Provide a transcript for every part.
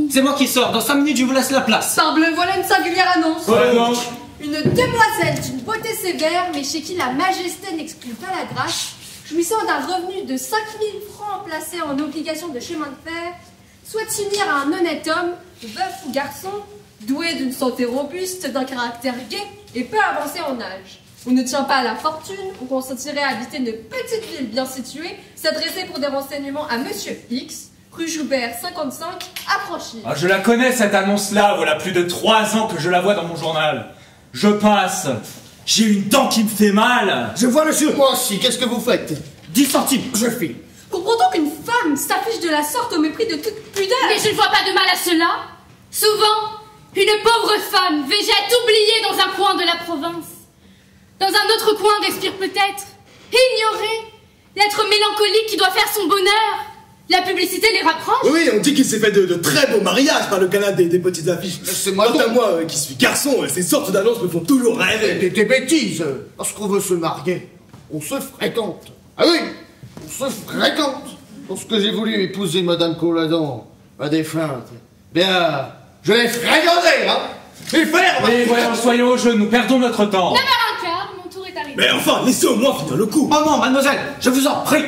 C'est moi qui sors. Dans 5 minutes, je vous laisse la place. Parbleu, voilà une singulière annonce. Ouais, non. Une demoiselle d'une beauté sévère, mais chez qui la majesté n'exclut pas la grâce, jouissant d'un revenu de 5 000 francs placé en obligation de chemin de fer, souhaite s'unir à un honnête homme, veuf ou garçon, doué d'une santé robuste, d'un caractère gai et peu avancé en âge. On ne tient pas à la fortune, ou consentirait à habiter une petite ville bien située, s'adresser pour des renseignements à Monsieur X, rue Joubert 55, à Franchir. Ah, je la connais cette annonce-là, voilà plus de 3 ans que je la vois dans mon journal. Je passe. J'ai une dent qui me fait mal. Je vois le sur moi aussi, qu'est-ce que vous faites? 10 centimes. Je file. Comprend-on qu'une femme s'affiche de la sorte au mépris de toute pudeur? Mais je ne vois pas de mal à cela. Souvent, une pauvre femme végète oubliée dans un coin de la province. Dans un autre coin respire peut-être, ignorée, l'être mélancolique qui doit faire son bonheur. La publicité les rapproche. Oui, on dit qu'il s'est fait de très beaux mariages par le canal des petites affiches. C'est moi Quant à moi, qui suis garçon, ces sortes d'annonces me font toujours rêver. Des bêtises. Lorsqu'on veut se marier, on se fréquente. Ah oui, on se fréquente. Lorsque j'ai voulu épouser Madame Colladon, ma défunte, bien, je l'ai fréquentée, hein. Et ferme. Oui, voyons, soyons au jeu, nous perdons notre temps. 9h15, mon tour est arrivé. Mais enfin, laissez au moins finir le coup. Oh non, mademoiselle, je vous en prie.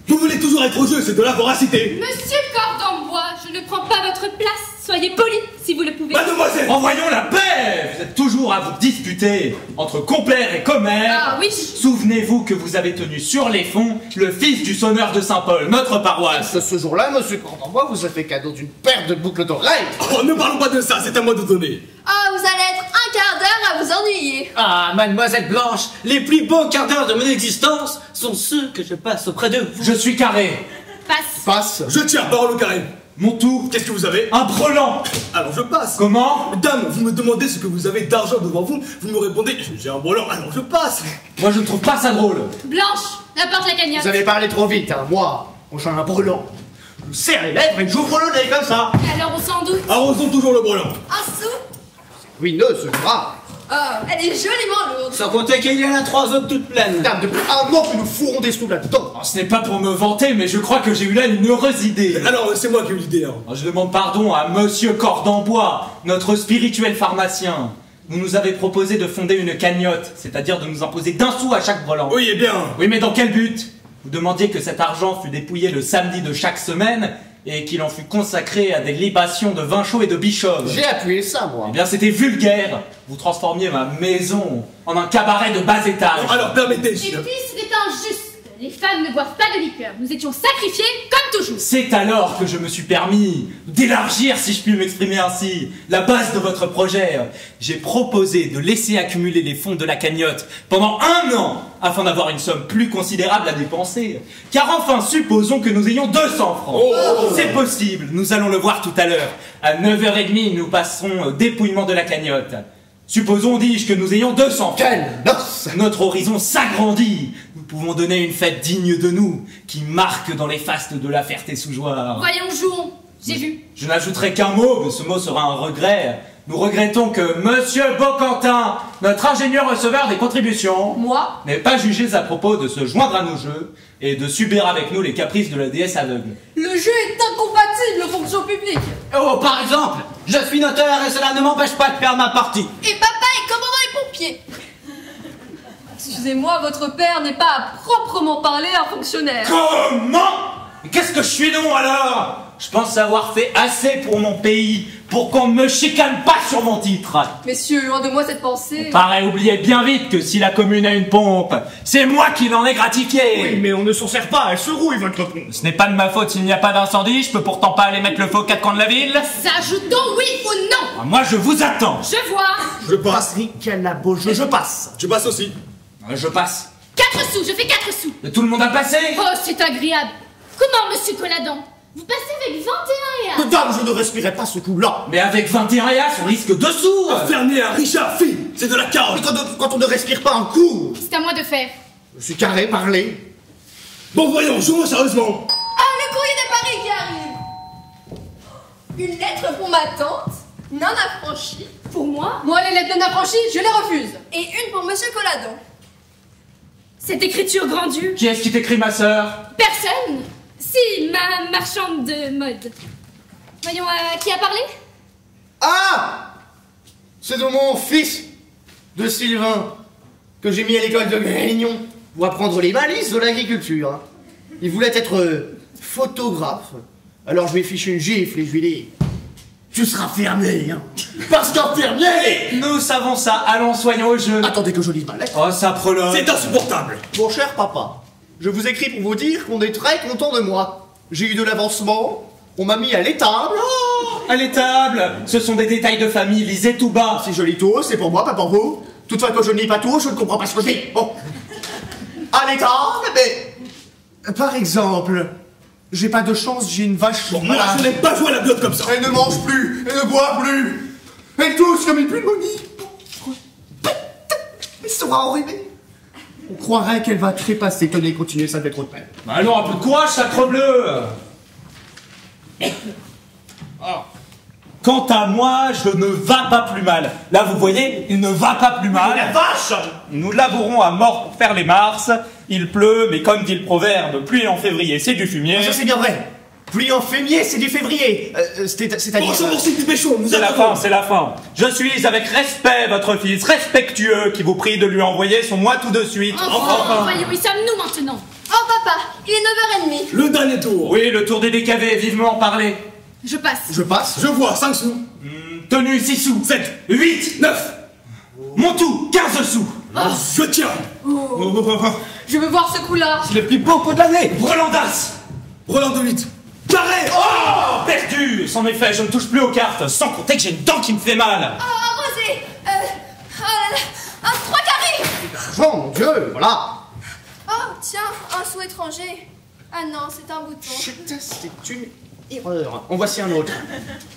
Vous voulez toujours être au jeu, c'est de la voracité. Monsieur Cordembois, je ne prends pas votre place. Soyez poli, si vous le pouvez. Mademoiselle. Envoyons la paix. Vous êtes toujours à vous disputer entre compères et commères. Ah oui. Souvenez-vous que vous avez tenu sur les fonds le fils du sonneur de Saint-Paul, notre paroisse. Ce jour-là, Monsieur Cordembois vous a fait cadeau d'une paire de boucles d'oreilles. Oh, ne parlons pas de ça, c'est à moi de donner. Ah, vous allez être un quart d'heure à vous ennuyer. Ah, mademoiselle Blanche, les plus beaux quarts d'heure de mon existence sont ceux que je passe auprès de vous. Je suis carré. Passe. Passe. Je tiens, parole au carré. Mon tour. Qu'est-ce que vous avez? Un brelan. Alors je passe. Comment? Dame, vous me demandez ce que vous avez d'argent devant vous, vous me répondez, j'ai un brelan, alors je passe. Moi, je ne trouve pas ça drôle. Blanche, apporte la cagnotte. Vous avez parlé trop vite, hein. Moi, on change un brûlant. Je me serre les lèvres et j'ouvre le nez comme ça. Alors on s'en doute. Arrosons toujours le brelan. Un sou? Ruineux, ce bras. Oh, elle est joliment lourde. Sans compter qu'il y en a 3 autres toutes pleines. Dame, depuis un an que nous fourrons des sous là-dedans. Oh, ce n'est pas pour me vanter, mais je crois que j'ai eu là une heureuse idée. Alors c'est moi qui ai eu l'idée. Hein. Je demande pardon à Monsieur Cordembois, notre spirituel pharmacien. Vous nous avez proposé de fonder une cagnotte, c'est-à-dire de nous imposer d'un sou à chaque brelan. Oui, eh bien. Oui, mais dans quel but? Vous demandiez que cet argent fût dépouillé le samedi de chaque semaine et qu'il en fût consacré à des libations de vin chaud et de bichove. J'ai appuyé ça, moi. Eh bien, c'était vulgaire. Vous transformiez ma maison en un cabaret de bas étage. Alors permettez. Et puis c'était injuste. Les femmes ne boivent pas de liqueur. Nous étions sacrifiés comme toujours. C'est alors que je me suis permis d'élargir, si je puis m'exprimer ainsi, la base de votre projet. J'ai proposé de laisser accumuler les fonds de la cagnotte pendant 1 an afin d'avoir une somme plus considérable à dépenser. Car enfin, supposons que nous ayons 200 francs. C'est possible, nous allons le voir tout à l'heure. À 9h30, nous passerons au dépouillement de la cagnotte. Supposons, dis-je, que nous ayons 200 francs. Quelle noce! Notre horizon s'agrandit. Nous pouvons donner une fête digne de nous, qui marque dans les fastes de la Ferté-sous-Jouarre. Voyons, jouons. J'ai vu. Je n'ajouterai qu'un mot, mais ce mot sera un regret. Nous regrettons que Monsieur Bocantin, notre ingénieur receveur des contributions, Moi? n'ait pas jugé à propos de se joindre à nos jeux et de subir avec nous les caprices de la déesse aveugle. Le jeu est incompatible aux fonctions publiques. Oh, par exemple, je suis notaire et cela ne m'empêche pas de faire ma partie. Et papa est commandant des pompiers. Excusez-moi, votre père n'est pas à proprement parler un fonctionnaire. Comment? Mais qu'est-ce que je suis non alors? Je pense avoir fait assez pour mon pays, pour qu'on ne me chicane pas sur mon titre. Messieurs, loin de moi cette pensée. Paraît oublier bien vite que si la commune a une pompe, c'est moi qui l'en ai gratifié. Oui, mais on ne s'en sert pas, elle se rouille votre pompe. Ce n'est pas de ma faute s'il n'y a pas d'incendie, je peux pourtant pas aller mettre le feu aux 4 coins de la ville. S'ajoutons oui ou non. Moi je vous attends. Je vois. Je passe. Quel a beau jeu, je passe. Je passe aussi. Je passe. 4 sous, je fais 4 sous. Et tout le monde a passé? Oh, c'est agréable. Comment, monsieur Colladon? Vous passez avec 21 et Dame, je ne respirais pas ce coup-là. Mais avec 21 EAS, on risque 2 sous. Fermier à Richard, fille, c'est de la Mais carotte. quand on ne respire pas un coup, C'est à moi de faire. je suis carré, parler. Bon, voyons, jouons sérieusement. Ah, le courrier de Paris qui arrive. Une lettre pour ma tante, non affranchie. Pour moi, Moi, les lettres non affranchies, je les refuse. Et une pour Monsieur Colladon. cette écriture grandue. Qui est-ce qui t'écrit, ma sœur? Personne. Si, ma marchande de mode. Voyons, qui a parlé? Ah! C'est de mon fils, de Sylvain, que j'ai mis à l'école de Grignon pour apprendre les balises de l'agriculture. Il voulait être photographe. Alors je lui ai fiché une gifle et je lui ai dit: tu seras fermier, hein. Parce qu'un fermier! Nous savons ça, allons, soyons au jeu. Attendez que je lise ma lettre. Oh, ça prolonge. C'est insupportable. Mon cher papa, je vous écris pour vous dire qu'on est très content de moi. J'ai eu de l'avancement, on m'a mis à l'étable. À l'étable, ce sont des détails de famille, lisez tout bas. Si je lis tout, c'est pour moi, pas pour vous. Toutefois que je ne lis pas tout, je ne comprends pas ce que je dis. Bon. À l'étable, mais... Par exemple, j'ai pas de chance, j'ai une vache... Bon, moi, je n'aime pas jouer à la biote comme ça. Elle ne mange plus, elle ne boit plus. Elle tousse comme une pulmonie. Elle sera enrhumée. On croirait qu'elle va trépasser. Tenez, continuez, ça fait trop de peine. Bah alors, un peu de courage, sacrebleu. Quant à moi, je ne vas pas plus mal. Là, vous voyez, il ne va pas plus mal. La vache! Nous labourons à mort pour faire les mars. Il pleut, mais comme dit le proverbe, pluie en février, c'est du fumier. Ça c'est bien vrai. Pluie en février, c'est du février. C'est-à-dire... Bonjour, c'est du péchon, nous C'est la attendons. fin, c'est la fin. Je suis avec respect votre fils, respectueux, qui vous prie de lui envoyer son moi tout de suite. Enfin, voyons, où sommes-nous maintenant? Oh papa, il est 9h30. Le dernier tour. Oui, le tour des décavés, vivement parlé. Je passe. Je passe. Je vois, 5 sous. Tenue 6 sous. 7, 8. 9. Mon tout, 15 sous. Je tiens. Je veux voir ce coup-là. C'est le plus beau pot de l'année. Brelandas. Roland de 8. Carré. Oh, perdu. Sans effet, je ne touche plus aux cartes, sans compter que j'ai une dent qui me fait mal. Oh, Rosé. Oh là là. Un 3 carrés. Oh mon Dieu, voilà. Oh, tiens, un sou étranger. Ah non, c'est un bouton. Chut, c'est une erreur. En voici un autre.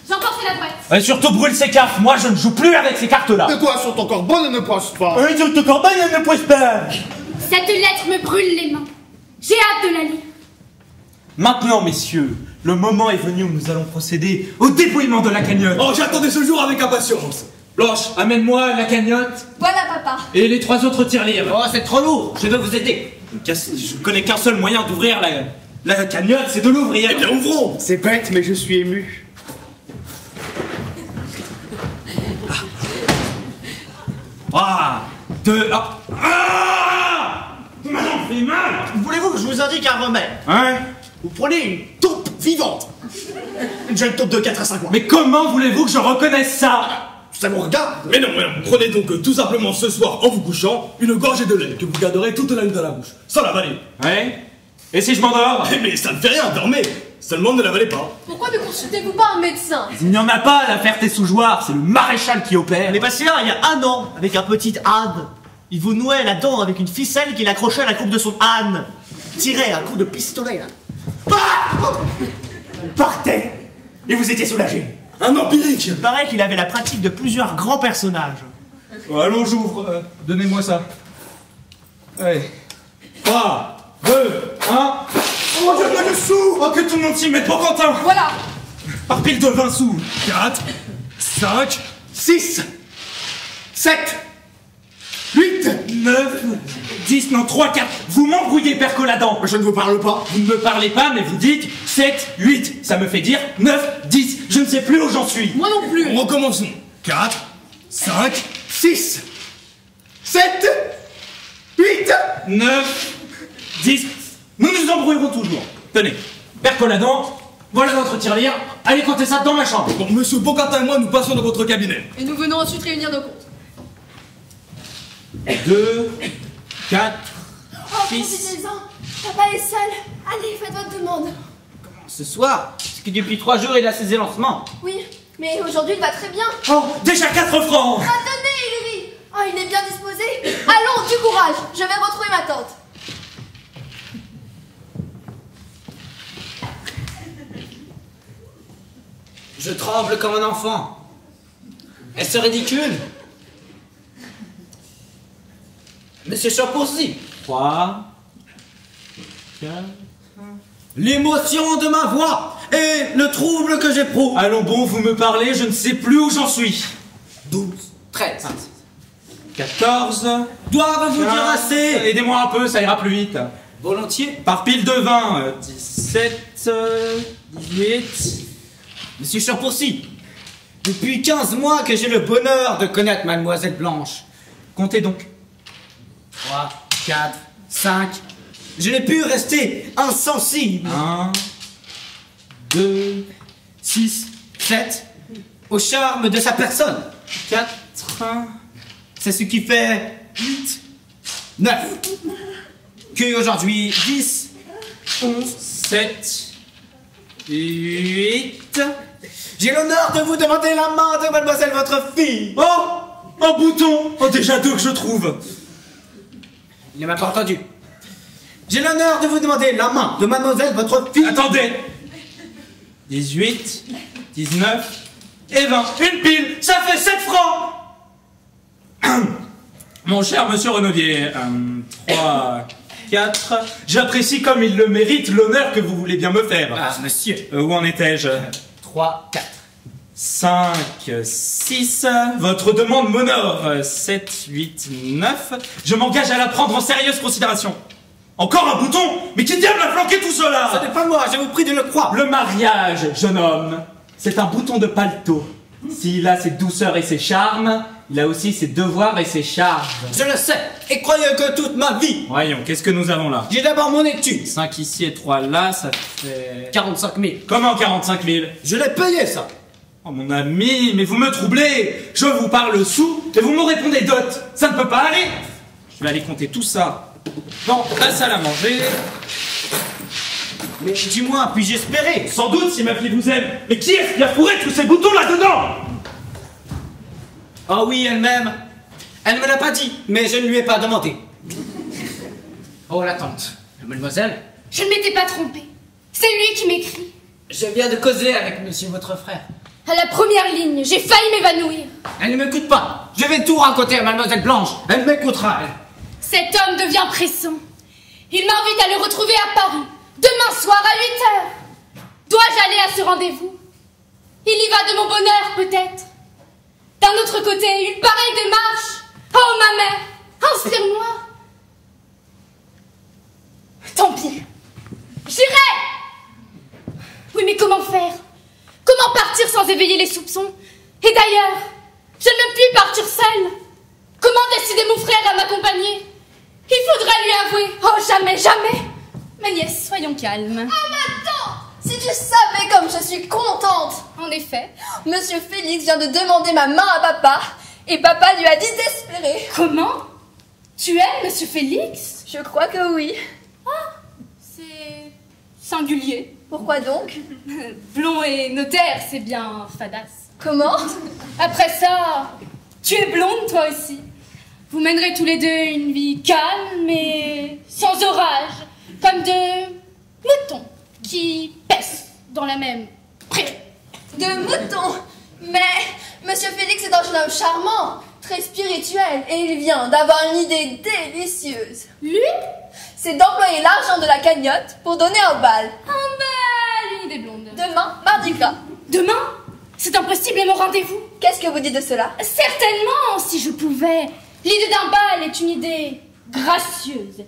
J'emporte la boîte. Et surtout brûle ces cartes, moi je ne joue plus avec ces cartes-là. De quoi sont encore bonnes et ne poissent pas? Oui, sont encore bonnes, elles ne poissent pas. Cette lettre me brûle les mains. J'ai hâte de la lire. Maintenant, messieurs, le moment est venu où nous allons procéder au dépouillement de la cagnotte. Oh, j'attendais ce jour avec impatience. Blanche, amène-moi la cagnotte Voilà papa. et les 3 autres tirelires. Oh, c'est trop lourd, je vais vous aider. Je connais qu'un seul moyen d'ouvrir la cagnotte, c'est de l'ouvrir. Eh bien, ouvrons. C'est bête, mais je suis ému. Ah, Maintenant, on fait mal. Voulez-vous que je vous indique un remède? Hein? Vous prenez une taupe vivante. Une jeune taupe de 4 à 5 mois. Mais comment voulez-vous que je reconnaisse ça? Ça vous regarde? Mais non, prenez donc tout simplement ce soir en vous couchant une gorgée de lait que vous garderez toute la nuit dans la bouche, sans l'avaler. Ouais. Et si je m'endors? Mais ça ne fait rien, dormez. Seulement ne l'avalez pas. Pourquoi ne consultez-vous pas un médecin? Il n'y en a pas à la Ferté-Sous-Jouarre, c'est le maréchal qui opère. On est passé là il y a 1 an avec un petit âne. Il vous nouait la dent avec une ficelle qu'il accrochait à la croupe de son âne. Tirez un coup de pistolet, là. Ah! Partez. Et vous étiez soulagé. Un empirique. Il paraît qu'il avait la pratique de plusieurs grands personnages. Allons, j'ouvre. Donnez-moi ça. Allez. 3, 2, 1. Oh mon Dieu, pas de sous. Oh, que tout le monde s'y mette pour Quentin. Voilà. Par pile de 20 sous. 4, 5, 6, 7, 8. 9, 10, non, 3, 4. Vous m'embrouillez, Père Colladan. Je ne vous parle pas. Vous ne me parlez pas, mais vous dites 7, 8. Ça me fait dire 9, 10. Je ne sais plus où j'en suis. Moi non plus. recommençons. 4, 5, 6, 7, 8. 9, 10. Nous nous embrouillerons toujours. Tenez, Père Colladan, voilà notre tirelire. Allez compter ça dans ma chambre. Bon, monsieur Bocatin et moi, nous passons dans votre cabinet. Et nous venons ensuite réunir nos comptes. 2, 4, Oh, profitez-en. Papa est seul. Allez, faites votre demande. Ce soir, parce que depuis 3 jours, il a ses élancements. Oui, mais aujourd'hui il va très bien. Oh, déjà 4 francs. Attendez, Louis. Oh, il est bien disposé. Allons, du courage. Je vais retrouver ma tante. Je tremble comme un enfant. Est-ce ridicule? Monsieur Champourcy. 3, 4. L'émotion de ma voix et le trouble que j'éprouve. Allons bon, vous me parlez, je ne sais plus où j'en suis. 12, 13. 14. Dois-je vous dire assez? Aidez-moi un peu, ça ira plus vite. Volontiers. Par pile de 20. 17, 18, Monsieur Champourcy, depuis 15 mois que j'ai le bonheur de connaître Mademoiselle Blanche. Comptez donc. 3, 4, 5. Je n'ai pu rester insensible. 1, 2, 6, 7. Au charme de sa personne. 4, C'est ce qui fait 8, 9. Que aujourd'hui 10, 11, 7, 8. J'ai l'honneur de vous demander la main de mademoiselle votre fille. Oh, un bouton. Oh, déjà 2 que je trouve. Il ne m'a pas entendu. J'ai l'honneur de vous demander la main de mademoiselle votre fille. Attendez. 18, 19 et 20. Une pile, ça fait 7 francs. Mon cher monsieur Renaudier, 3, 4. J'apprécie comme il le mérite l'honneur que vous voulez bien me faire. Ah, monsieur. Où en étais-je? 3, 4. 5, 6. Votre demande m'honore. 7, 8, 9. Je m'engage à la prendre en sérieuse considération. Encore un bouton? Mais qui diable a flanqué tout cela? Ce n'est pas moi, je vous prie de le croire. Le mariage, jeune homme, c'est un bouton de paletot. S'il a ses douceurs et ses charmes, il a aussi ses devoirs et ses charges. Je le sais, et croyez que toute ma vie. Voyons, qu'est-ce que nous avons là? J'ai d'abord mon étude. 5 ici et 3 là, ça fait... 45 000. Comment 45 000? Je l'ai payé, ça. Oh mon ami, mais vous me troublez. Je vous parle sous et vous me répondez dot. Ça ne peut pas aller. Je vais aller compter tout ça dans la salle à manger. Mais du moins, puis-je espérer? Sans doute si ma fille vous aime. Mais qui est-ce qui a fourré tous ces boutons là-dedans? Oh oui, elle-même. Elle ne me l'a pas dit, mais je ne lui ai pas demandé. Oh, la tante. Mademoiselle, Je ne m'étais pas trompée. C'est lui qui m'écrit. je viens de causer avec monsieur votre frère. À la première ligne, j'ai failli m'évanouir. Elle ne m'écoute pas. Je vais tout raconter à mademoiselle Blanche. Elle m'écoutera, elle. Cet homme devient pressant. Il m'invite à le retrouver à Paris, demain soir à 8 h. Dois-je aller à ce rendez-vous? Il y va de mon bonheur, peut-être. D'un autre côté, une pareille démarche. Oh, ma mère, inspire-moi. Tant pis. J'irai. Oui, mais comment faire? Comment partir sans éveiller les soupçons? Et d'ailleurs, je ne puis partir seule. Comment décider mon frère à m'accompagner? Il faudra lui avouer. Oh, jamais, jamais. Ma nièce, soyons calmes. Ah, ma tante! Si tu savais comme je suis contente! En effet. Monsieur Félix vient de demander ma main à papa, et papa lui a dit d'espérer. Comment? Tu aimes Monsieur Félix? Je crois que oui. C'est singulier. Pourquoi donc? Blond et notaire, c'est bien fadasse. Comment? Après ça, tu es blonde toi aussi. Vous mènerez tous les deux une vie calme et sans orage, comme de moutons qui paissent dans la même prairie. De mouton! Mais Monsieur Félix est un jeune homme charmant, très spirituel, et il vient d'avoir une idée délicieuse. Lui? C'est d'employer l'argent de la cagnotte pour donner un bal. Un bal, une idée blonde. Demain, mardi gras. Demain? C'est impossible et mon rendez-vous. Qu'est-ce que vous dites de cela? Certainement, si je pouvais. L'idée d'un bal est une idée gracieuse.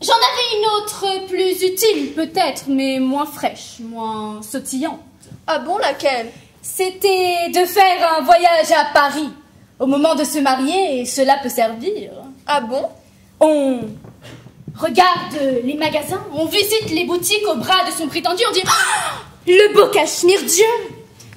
J'en avais une autre plus utile peut-être, mais moins fraîche, moins sautillante. Ah bon, laquelle? C'était de faire un voyage à Paris au moment de se marier, et cela peut servir. Ah bon? On regarde les magasins, on visite les boutiques au bras de son prétendu, on dit ah, le beau cachemire, Dieu,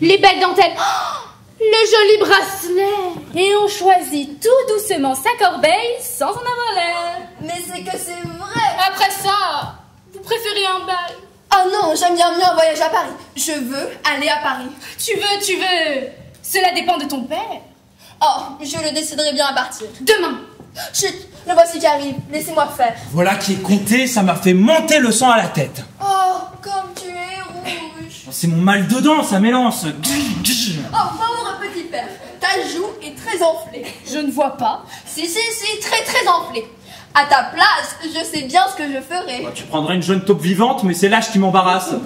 les belles dentelles, ah, le joli bracelet, et on choisit tout doucement sa corbeille sans en avoir l'air. Mais c'est que c'est vrai! Après ça, vous préférez un bal? Ah non, j'aime bien mieux un voyage à Paris. Je veux aller à Paris. Tu veux. Cela dépend de ton père. Oh, je le déciderai bien à partir. Demain. Chut, le voici qui arrive. Laissez-moi faire. Voilà qui est compté, ça m'a fait monter le sang à la tête. Oh, comme tu es rouge. C'est mon mal de dents, ça m'élance. Oh, pauvre petit père. Ta joue est très enflée. Je ne vois pas. Si, très très enflée. À ta place, je sais bien ce que je ferai. Tu prendrais une jeune taupe vivante, mais c'est l'âge qui m'embarrasse. Non,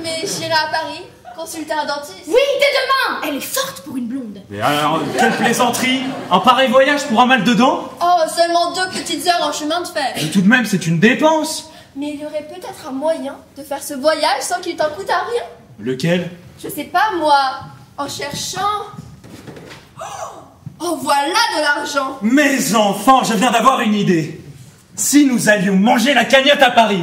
mais j'irai à Paris, consulter un dentiste. Oui, dès demain. Elle est forte pour une blonde. Mais alors, quelle plaisanterie! Un pareil voyage pour un mal de dents? Oh, seulement 2 petites heures en chemin de fer. Mais tout de même, c'est une dépense. Mais il y aurait peut-être un moyen de faire ce voyage sans qu'il t'en coûte à rien. Lequel? Je sais pas, moi, en cherchant... Oh, voilà de l'argent. Mes enfants, je viens d'avoir une idée. Si nous allions manger la cagnotte à Paris.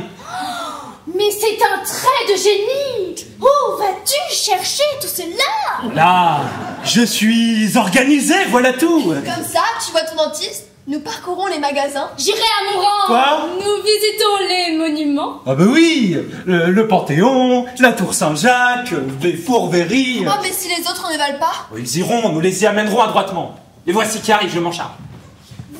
Mais c'est un trait de génie! Où vas-tu chercher tout cela? Là, je suis organisé, voilà tout. Comme ça, tu vois ton dentiste, nous parcourons les magasins. J'irai à mon rang! Quoi? Nous visitons les monuments. Ah bah oui, le Panthéon, la Tour Saint-Jacques, les fourberies. Oh, mais si les autres ne veulent pas? Ils iront, nous les y amènerons adroitement. Les voici qui arrivent, je m'en charge.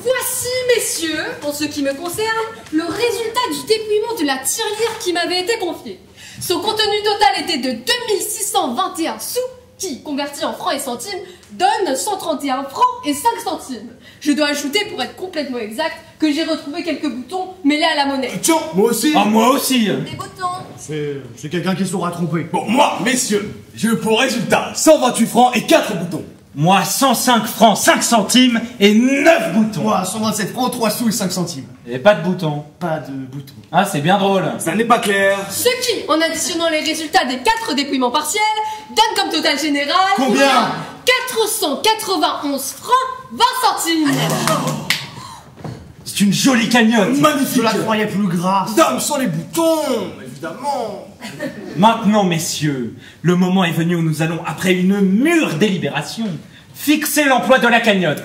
Voici, messieurs, pour ce qui me concerne, le résultat du dépouillement de la tirelire qui m'avait été confiée. Son contenu total était de 2621 sous, qui, convertis en francs et centimes, donne 131 francs et 5 centimes. Je dois ajouter, pour être complètement exact, que j'ai retrouvé quelques boutons mêlés à la monnaie. Tiens, moi aussi. Ah, moi aussi. Des boutons. C'est quelqu'un qui saura tromper. Bon, moi, messieurs, j'ai eu pour résultat 128 francs et 4 boutons. Moi, 105 francs, 5 centimes et 9 boutons. Moi, 127 francs, 3 sous et 5 centimes. Et pas de boutons. Pas de boutons. Ah, c'est bien drôle. Ça n'est pas clair. Ce qui, en additionnant les résultats des 4 dépouillements partiels, donne comme total général... Combien? 491 francs 20 centimes. C'est une jolie cagnotte. Magnifique. Je la croyais plus grasse. Dame sans les boutons, évidemment. Maintenant, messieurs, le moment est venu où nous allons, après une mûre délibération, fixer l'emploi de la cagnotte.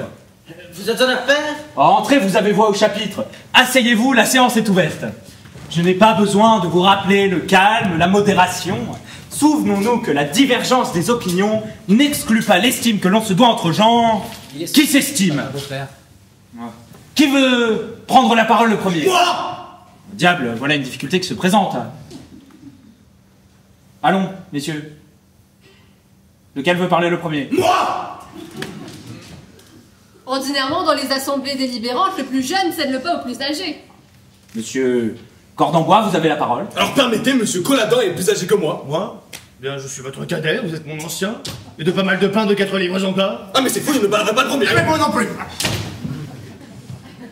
Vous êtes en affaire? Entrez, vous avez voix au chapitre. Asseyez-vous, la séance est ouverte. Je n'ai pas besoin de vous rappeler le calme, la modération. Souvenons-nous que la divergence des opinions n'exclut pas l'estime que l'on se doit entre gens qui s'estiment. Qui veut prendre la parole le premier? Moi! Diable, voilà une difficulté qui se présente. Allons, messieurs. Lequel veut parler le premier? Moi! Ordinairement, dans les assemblées délibérantes, le plus jeune cède le pas au plus âgé. Monsieur Cordenbois, vous avez la parole. Alors permettez, monsieur Colladin est plus âgé que moi. Moi? Bien, je suis votre cadet, vous êtes mon ancien. Et de pas mal de pain de 4 livres encore. Ah mais c'est fou, je ne parlerai pas le premier. Mais moi non plus.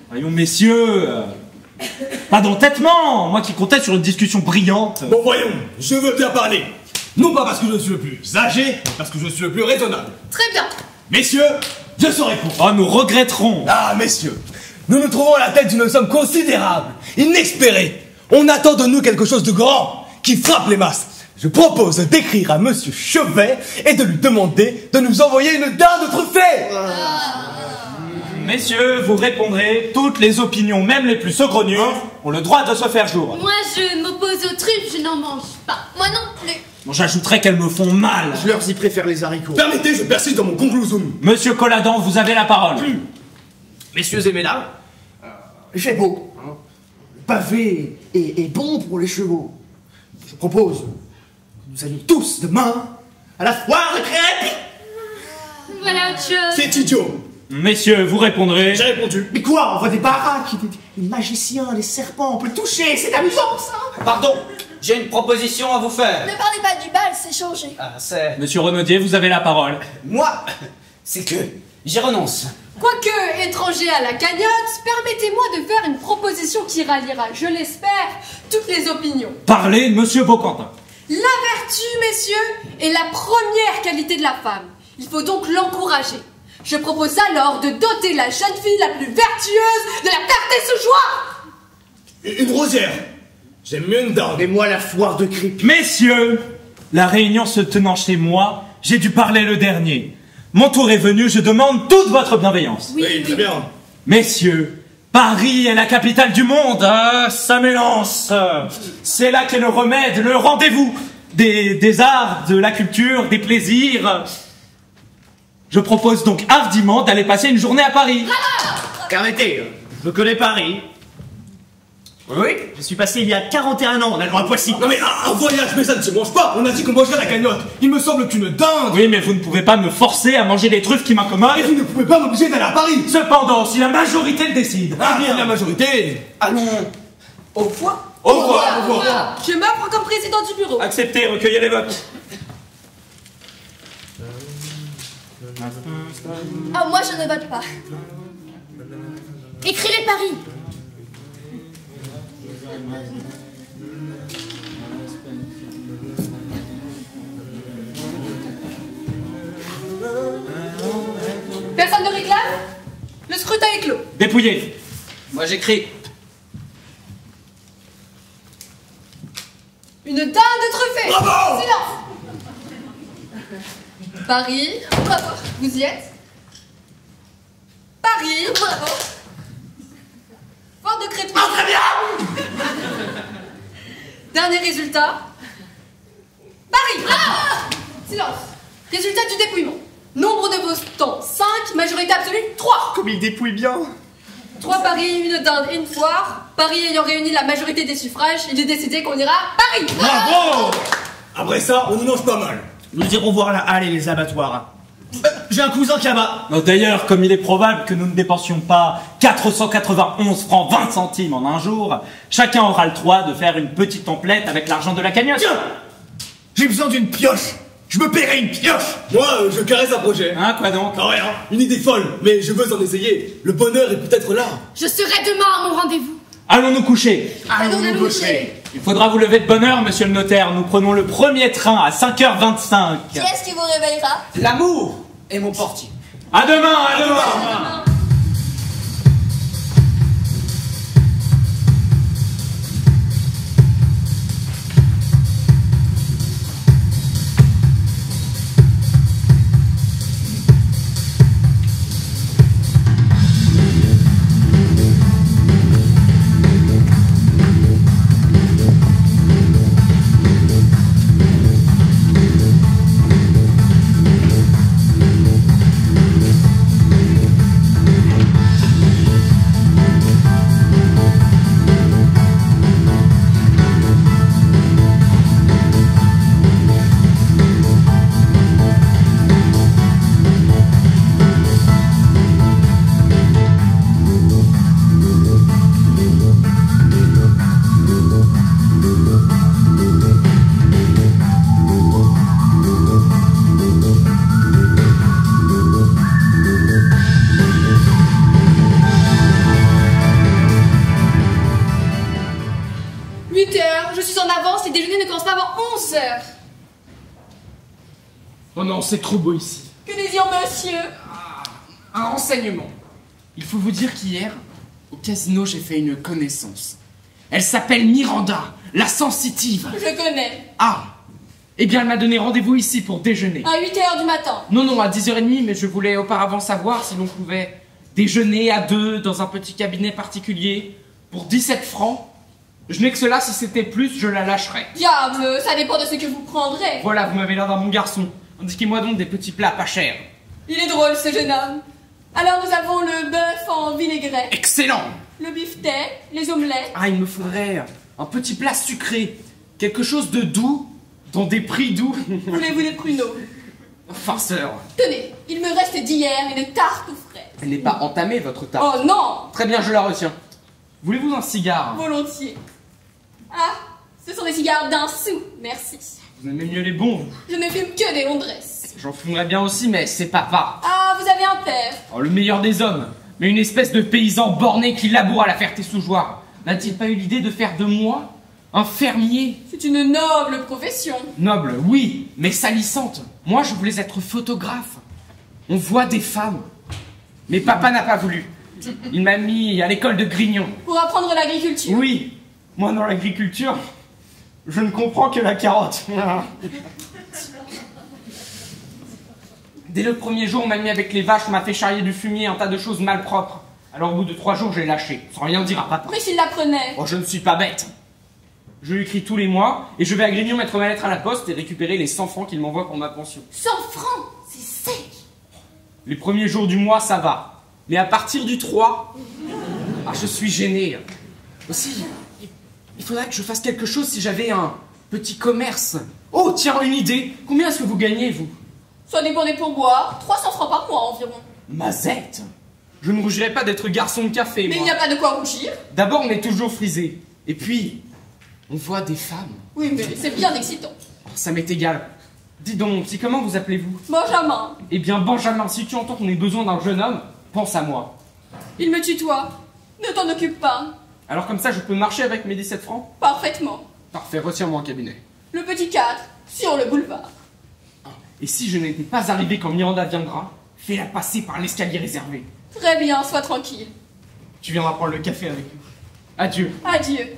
Voyons, messieurs. Pas d'entêtement. Moi qui comptais sur une discussion brillante. Bon voyons, je veux bien parler. Non pas parce que je suis le plus âgé, mais parce que je suis le plus raisonnable. Très bien. Messieurs, je serai pour. Oh, nous regretterons. Ah messieurs, nous nous trouvons à la tête d'une somme considérable, inespérée. On attend de nous quelque chose de grand, qui frappe les masses. Je propose d'écrire à monsieur Chevet et de lui demander de nous envoyer une dinde truffée. Messieurs, vous répondrez, toutes les opinions, même les plus saugrenues, ont le droit de se faire jour. Moi, je m'oppose aux truffes, je n'en mange pas. Moi non plus. Bon, j'ajouterais qu'elles me font mal. Je leur y préfère les haricots. Permettez, je persiste dans mon conclusum. Monsieur Colladin, vous avez la parole. Messieurs et mesdames, il fait beau. Hein. Le pavé est bon pour les chevaux. Je propose que nous allions tous demain à la foire de crêpes. Voilà autre chose. C'est idiot. Messieurs, vous répondrez. J'ai répondu. Mais quoi? On voit des baraques, des magiciens, des serpents, on peut le toucher, c'est amusant ça. Pardon, j'ai une proposition à vous faire. Ne parlez pas du bal, c'est changé. Ah, c'est... Monsieur Renaudier, vous avez la parole. Moi, c'est que j'y renonce. Quoique étranger à la cagnotte, permettez-moi de faire une proposition qui ralliera, je l'espère, toutes les opinions. Parlez, monsieur Beauquentin. La vertu, messieurs, est la première qualité de la femme. Il faut donc l'encourager. Je propose alors de doter la jeune fille la plus vertueuse de la Ferté-sous-Joie. Une rosière. J'aime mieux une dinde. Et moi la foire de crêpes. Messieurs, la réunion se tenant chez moi, j'ai dû parler le dernier. Mon tour est venu, je demande toute votre bienveillance. Oui, très bien. Messieurs, Paris est la capitale du monde, ça m'élance. C'est là qu'est le remède, le rendez-vous des arts, de la culture, des plaisirs. Je propose donc hardiment d'aller passer une journée à Paris. Permettez, je connais Paris. Oui, je suis passé il y a 41 ans en allant à Poissy. Non mais un voyage, mais ça ne se mange pas. On a dit qu'on mangerait la cagnotte. Il me semble qu'une dinde. Oui, mais vous ne pouvez pas me forcer à manger des truffes qui m'incommodent. Et vous ne pouvez pas m'obliger d'aller à Paris. Cependant, si la majorité le décide. Ah bien, la majorité. Allons au foie. Au revoir, au revoir. Je m'offre comme président du bureau. Acceptez, recueillez les votes. Ah, moi je ne vote pas. Écrivez Paris. Personne ne réclame? Le scrutin est clos. Dépouillé. Moi j'écris. Une dinde truffée. Bravo. Silence. Paris, bravo. Vous y êtes? Paris, bravo. Fort de Créteil. Ah, très bien. Dernier résultat. Paris. Silence. Résultat du dépouillement. Nombre de votants 5, majorité absolue 3. Comme il dépouille bien. 3 paris, une dinde et une foire. Paris ayant réuni la majorité des suffrages, il est décidé qu'on ira à Paris. Bravo! Après ça, on y mange pas mal. Nous irons voir la halle et les abattoirs. J'ai un cousin qui abat. D'ailleurs, comme il est probable que nous ne dépensions pas 491 francs 20 centimes en un jour, chacun aura le droit de faire une petite templette avec l'argent de la cagnotte. Tiens, j'ai besoin d'une pioche. Je me paierai une pioche. Moi, je caresse un projet. Hein, quoi donc? Ah ouais, hein, une idée folle, mais je veux en essayer. Le bonheur est peut-être là. Je serai demain à mon rendez-vous. Allons nous coucher. Allons nous coucher. Il faudra vous lever de bonne heure, monsieur le notaire. Nous prenons le premier train à 5h25. Qui est-ce qui vous réveillera? L'amour est mon portier. À demain, à demain. Oh non, c'est trop beau ici. Que désire monsieur? Un renseignement. Il faut vous dire qu'hier, au casino, j'ai fait une connaissance. Elle s'appelle Miranda, la sensitive. Je connais. Ah. Eh bien, elle m'a donné rendez-vous ici pour déjeuner. À 8h du matin. Non, à 10h30, mais je voulais auparavant savoir si l'on pouvait déjeuner à deux dans un petit cabinet particulier pour 17 francs. Je n'ai que cela, si c'était plus, je la lâcherais. Diable, ça dépend de ce que vous prendrez. Voilà, vous m'avez l'air d'un bon garçon. Indiquez-moi donc des petits plats pas chers. Il est drôle, ce jeune homme. Alors nous avons le bœuf en vinaigrette, Excellent. le beefsteak, les omelettes. Ah, il me faudrait un petit plat sucré. Quelque chose de doux, dans des prix doux. Voulez-vous des pruneaux? Farceur. Tenez, il me reste d'hier une tarte aux fraises. Elle n'est pas entamée, votre tarte. Oh non! Très bien, je la retiens. Voulez-vous un cigare? Volontiers. Ah, ce sont des cigares d'un sou, merci. Vous aimez mieux les bons, vous. Je ne fume que des Londresses. J'en fumerais bien aussi, mais c'est papa. Ah, vous avez un père. Oh, le meilleur des hommes. Mais une espèce de paysan borné qui laboure à la Ferté-sous-Jouarre. N'a-t-il pas eu l'idée de faire de moi un fermier? C'est une noble profession. Noble, oui, mais salissante. Moi, je voulais être photographe. On voit des femmes. Mais papa n'a pas voulu. Il m'a mis à l'école de Grignon. Pour apprendre l'agriculture. Oui, moi dans l'agriculture, je ne comprends que la carotte. Dès le premier jour, on m'a mis avec les vaches, on m'a fait charrier du fumier, un tas de choses malpropres. Alors au bout de 3 jours, j'ai lâché, sans rien dire à papa. Mais s'il l'apprenait. Oh, je ne suis pas bête. Je lui écris tous les mois, et je vais à Grignon mettre ma lettre à la poste et récupérer les 100 francs qu'il m'envoie pour ma pension. 100 francs, c'est sec. Les premiers jours du mois, ça va. Mais à partir du 3, je suis gêné. Aussi, il faudrait que je fasse quelque chose si j'avais un petit commerce. Oh, tiens, une idée. Combien est-ce que vous gagnez, vous? Ça dépend des pourboires, 300 francs par mois environ. Mazette. Je ne rougirais pas d'être garçon de café, Mais il moi. n'y a pas de quoi rougir. D'abord, on est toujours frisé. Et puis, on voit des femmes. Oui, mais c'est bien excitant. Oh, ça m'est égal. Dis donc, mon petit, comment vous appelez-vous? Benjamin, Eh bien, Benjamin, si tu entends qu'on ait besoin d'un jeune homme, pense à moi. il me tutoie. Ne t'en occupe pas. Alors comme ça, je peux marcher avec mes 17 francs? Parfaitement. Parfait, retiens-moi en cabinet. Le petit 4, sur le boulevard. Et si je n'étais pas arrivé quand Miranda viendra, Fais-la passer par l'escalier réservé. Très bien, sois tranquille. Tu viendras prendre le café avec nous. Adieu. Adieu.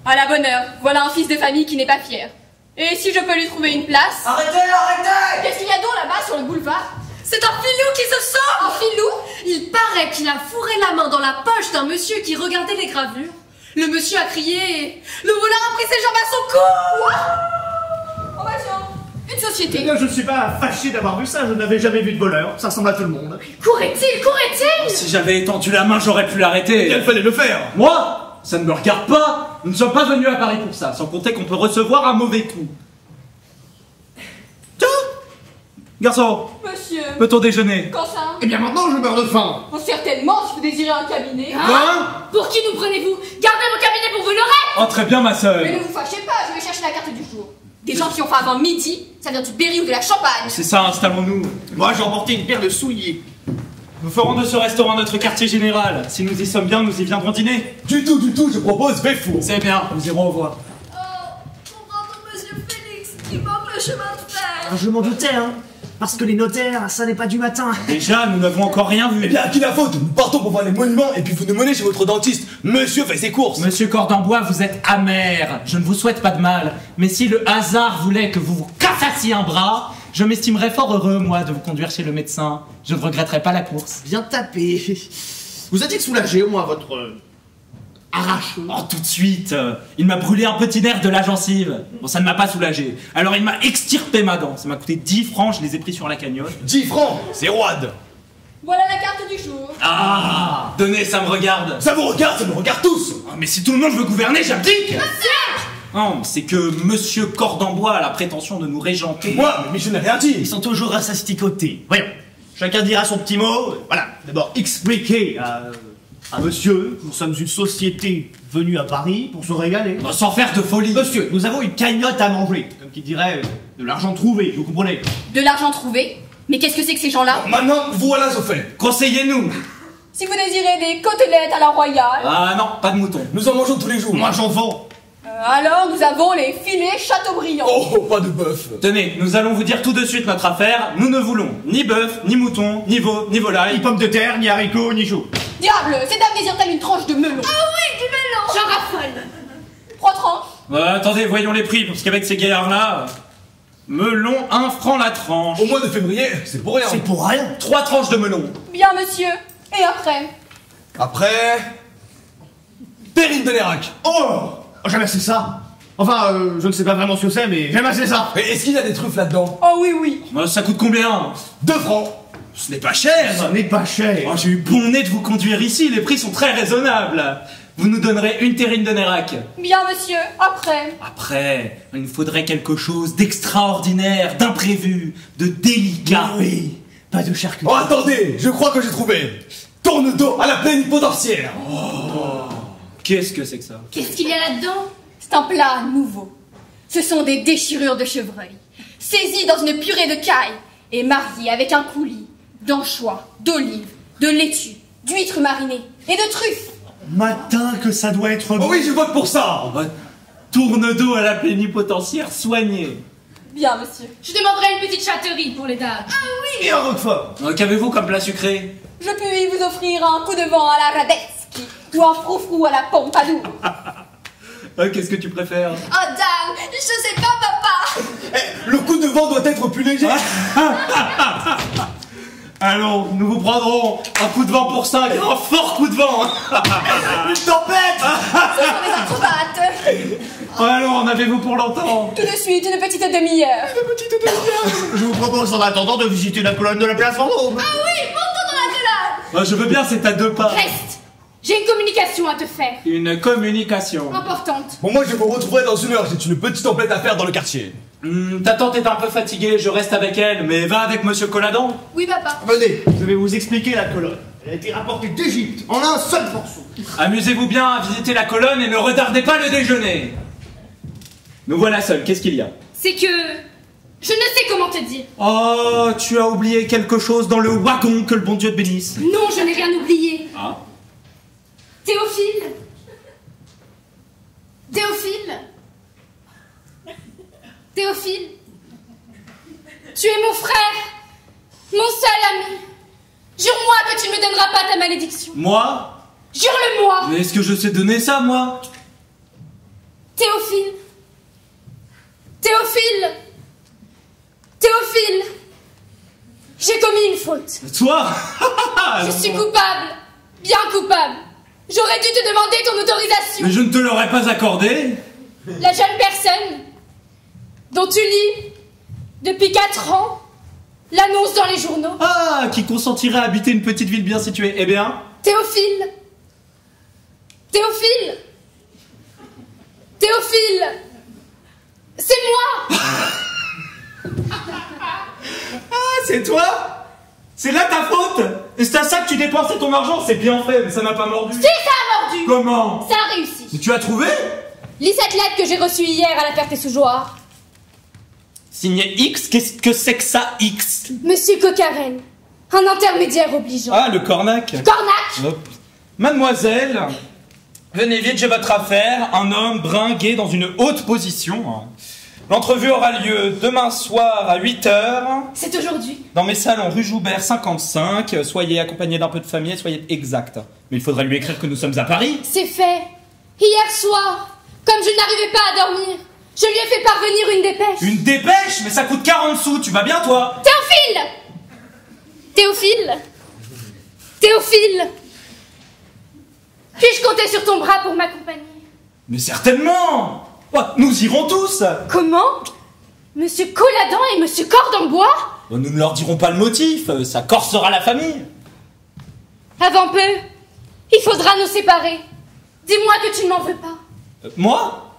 À la bonne heure, voilà un fils de famille qui n'est pas fier. Et si je peux lui trouver une place... Arrêtez, arrêtez! Qu'est-ce qu'il y a donc là-bas sur le boulevard? C'est un filou qui se sort. Un filou? Il paraît qu'il a fourré la main dans la poche d'un monsieur qui regardait les gravures. Le monsieur a crié et le voleur a pris ses jambes à son cou. Oh bah tiens, une société. Je ne suis pas fâché d'avoir vu ça, je n'avais jamais vu de voleur, ça ressemble à tout le monde. Courait-il? Si j'avais étendu la main, j'aurais pu l'arrêter. Il fallait le faire. Moi? Ça ne me regarde pas. Nous ne sommes pas venus à Paris pour ça, sans compter qu'on peut recevoir un mauvais coup. Tiens, garçon, Monsieur, peut-on déjeuner? quand ça? Eh bien maintenant, je meurs de faim. Oh, certainement, si vous désirez un cabinet. Ah, pour qui nous prenez-vous? Gardez vos cabinets pour vous leurrer. Oh, très bien, ma sœur. Mais ne vous fâchez pas, je vais chercher la carte du jour. Des gens qui ont faim avant midi, ça vient du Berry ou de la Champagne. C'est ça, installons-nous. Moi, j'ai emporté une paire de souliers. Nous ferons de ce restaurant notre quartier général. Si nous y sommes bien, nous y viendrons dîner. Du tout, je propose Béfour. C'est bien, nous irons au voir. Oh, mon grand monsieur Félix, il manque le chemin de fer. Je m'en doutais, hein. Parce que les notaires, ça n'est pas du matin. Déjà, nous n'avons encore rien Eh vu. bien, à qui la faute? Nous partons pour voir les monuments et puis vous nous menez chez votre dentiste. Monsieur fait ses courses. Monsieur Cordambois, vous êtes amer. Je ne vous souhaite pas de mal. Mais si le hasard voulait que vous vous cassassiez un bras, je m'estimerais fort heureux, moi, de vous conduire chez le médecin. Je ne regretterai pas la course. Bien tapé. Vous êtes soulagé, au moins, votre... arrache. Oh, tout de suite. Il m'a brûlé un petit nerf de la gencive. Bon, ça ne m'a pas soulagé. Alors il m'a extirpé ma dent. Ça m'a coûté 10 francs, je les ai pris sur la cagnotte. 10 francs, c'est roide. Voilà la carte du jour. Ah, donnez, ça me regarde. Ça vous regarde, ça nous regarde tous. Oh, mais si tout le monde veut gouverner, j'abdique. Non, c'est que Monsieur Cordambois a la prétention de nous régenter. Moi, mais je n'ai rien dit. Ils sont toujours à s'asticoter. Voyons, chacun dira son petit mot. Voilà, d'abord expliquer à monsieur que nous sommes une société venue à Paris pour se régaler. Sans faire de folie. Monsieur, nous avons une cagnotte à manger, comme qui dirait de l'argent trouvé, vous comprenez? De l'argent trouvé? Mais qu'est-ce que c'est que ces gens-là? Maintenant, voilà ce fait. Conseillez-nous. Si vous désirez des côtelettes à la royale, Ah non, pas de mouton. Nous en mangeons tous les jours. Moi j'en vends. alors nous avons les filets Chateaubriand. Oh, pas de bœuf. Tenez, nous allons vous dire tout de suite notre affaire. Nous ne voulons ni bœuf, ni mouton, ni veau, ni volaille. Ni pommes de terre, ni haricots, ni choux. Diable, ces dames désirent-elles une tranche de melon? Ah oui, du mélange. J'en raffole. 3 tranches. Attendez, voyons les prix, parce qu'avec ces gaillards-là... Melon, 1 franc la tranche. Au mois de février, c'est pour rien. C'est pour rien. 3 tranches de melon. Bien, monsieur. Et après? Après... Terrine de Nérac. Oh, j'aime assez ça. Enfin, je ne sais pas vraiment ce que c'est, mais j'aime assez ça. Mais est-ce qu'il y a des truffes là-dedans? Oh oui, oui. Ça coûte combien? 2 francs. Ce n'est pas cher. Ça n'est pas cher. Oh, j'ai eu bon nez de vous conduire ici, les prix sont très raisonnables. Vous nous donnerez une terrine de Nérac. Bien, monsieur. Après? Après, il nous faudrait quelque chose d'extraordinaire, d'imprévu, de délicat. Oui, pas de charcuterie. Oh, attendez, je crois que j'ai trouvé. Tourne d'eau à la plénipotentiaire. Qu'est-ce que c'est que ça? Qu'est-ce qu'il y a là-dedans? C'est un plat nouveau. Ce sont des déchirures de chevreuil, saisies dans une purée de caille et mariées avec un coulis d'anchois, d'olives, de laitue, d'huîtres marinées et de truffes. Matin que ça doit être Oh bon. oui, je vote pour ça. Tourne d'eau à la plénipotentiaire soignée. Bien, monsieur. Je demanderai une petite chatterie pour les dames. Et un roquefort. Qu'avez-vous comme plat sucré? Je puis vous offrir un coup de vent à la Radetzky ou un froufrou à la Pompadour. Qu'est-ce que tu préfères? Oh dame, je sais pas papa. Le coup de vent doit être plus léger. Allons, nous vous prendrons un coup de vent pour 5, un fort coup de vent. Une tempête. Ce sont des acrobates. Allons, en avez-vous pour longtemps? Tout de suite, une petite demi-heure. Je vous propose en attendant de visiter la colonne de la place Vendôme. Ah oui, montons dans la colonne. Je veux bien, c'est à 2 pas. Reste. J'ai une communication à te faire. Une communication. Importante. Bon, moi, je vous retrouverai dans 1 heure. J'ai une petite tempête à faire dans le quartier. Ta tante est un peu fatiguée, je reste avec elle, mais va avec Monsieur Colladon. Oui papa. Venez, je vais vous expliquer la colonne. Elle a été rapportée d'Égypte en un seul morceau. Amusez-vous bien à visiter la colonne et ne retardez pas le déjeuner. Nous voilà seuls, qu'est-ce qu'il y a? C'est que... je ne sais comment te dire. Oh, tu as oublié quelque chose dans le wagon, que le bon Dieu te bénisse. Non, je n'ai rien oublié. Ah. Théophile. Théophile. Théophile. Tu es mon frère. Mon seul ami. donneras pas ta malédiction. Moi? Jure-le-moi. Mais est-ce que je sais donner ça, moi? Théophile. Théophile. Théophile. J'ai commis une faute. Toi? Je suis coupable. Bien coupable. J'aurais dû te demander ton autorisation. Mais je ne te l'aurais pas accordé. La jeune personne dont tu lis depuis 4 ans l'annonce dans les journaux. Ah, qui consentirait à habiter une petite ville bien située. Eh bien? Théophile. Théophile. Théophile. C'est moi. Ah, c'est toi? C'est là ta faute? Et c'est à ça que tu dépensais ton argent? C'est bien fait, mais ça n'a pas mordu. Si, ça a mordu. Comment? Ça a réussi. Mais tu as trouvé? Lis cette lettre que j'ai reçue hier à la Ferté-sous-Jouarre. Signé X? Qu'est-ce que c'est que ça, X? Monsieur Coquarel, un intermédiaire obligeant. Ah, le cornac. Cornac. Hop. Mademoiselle, venez vite, j'ai votre affaire. Un homme brun, gai, dans une haute position. L'entrevue aura lieu demain soir à 8h. C'est aujourd'hui. Dans mes salons rue Joubert 55. Soyez accompagné d'un peu de famille, soyez exact. Mais il faudrait lui écrire que nous sommes à Paris. C'est fait. Hier soir, comme je n'arrivais pas à dormir, je lui ai fait parvenir une dépêche. Une dépêche? Mais ça coûte 40 sous, tu vas bien toi? Théophile. Théophile. Théophile. Puis-je compter sur ton bras pour m'accompagner? Mais certainement. Oh, nous irons tous. Comment? Monsieur Colladin et Monsieur Cordembois? Nous ne leur dirons pas le motif, ça corsera la famille. Avant peu, il faudra nous séparer. Dis-moi que tu ne m'en veux pas. Moi?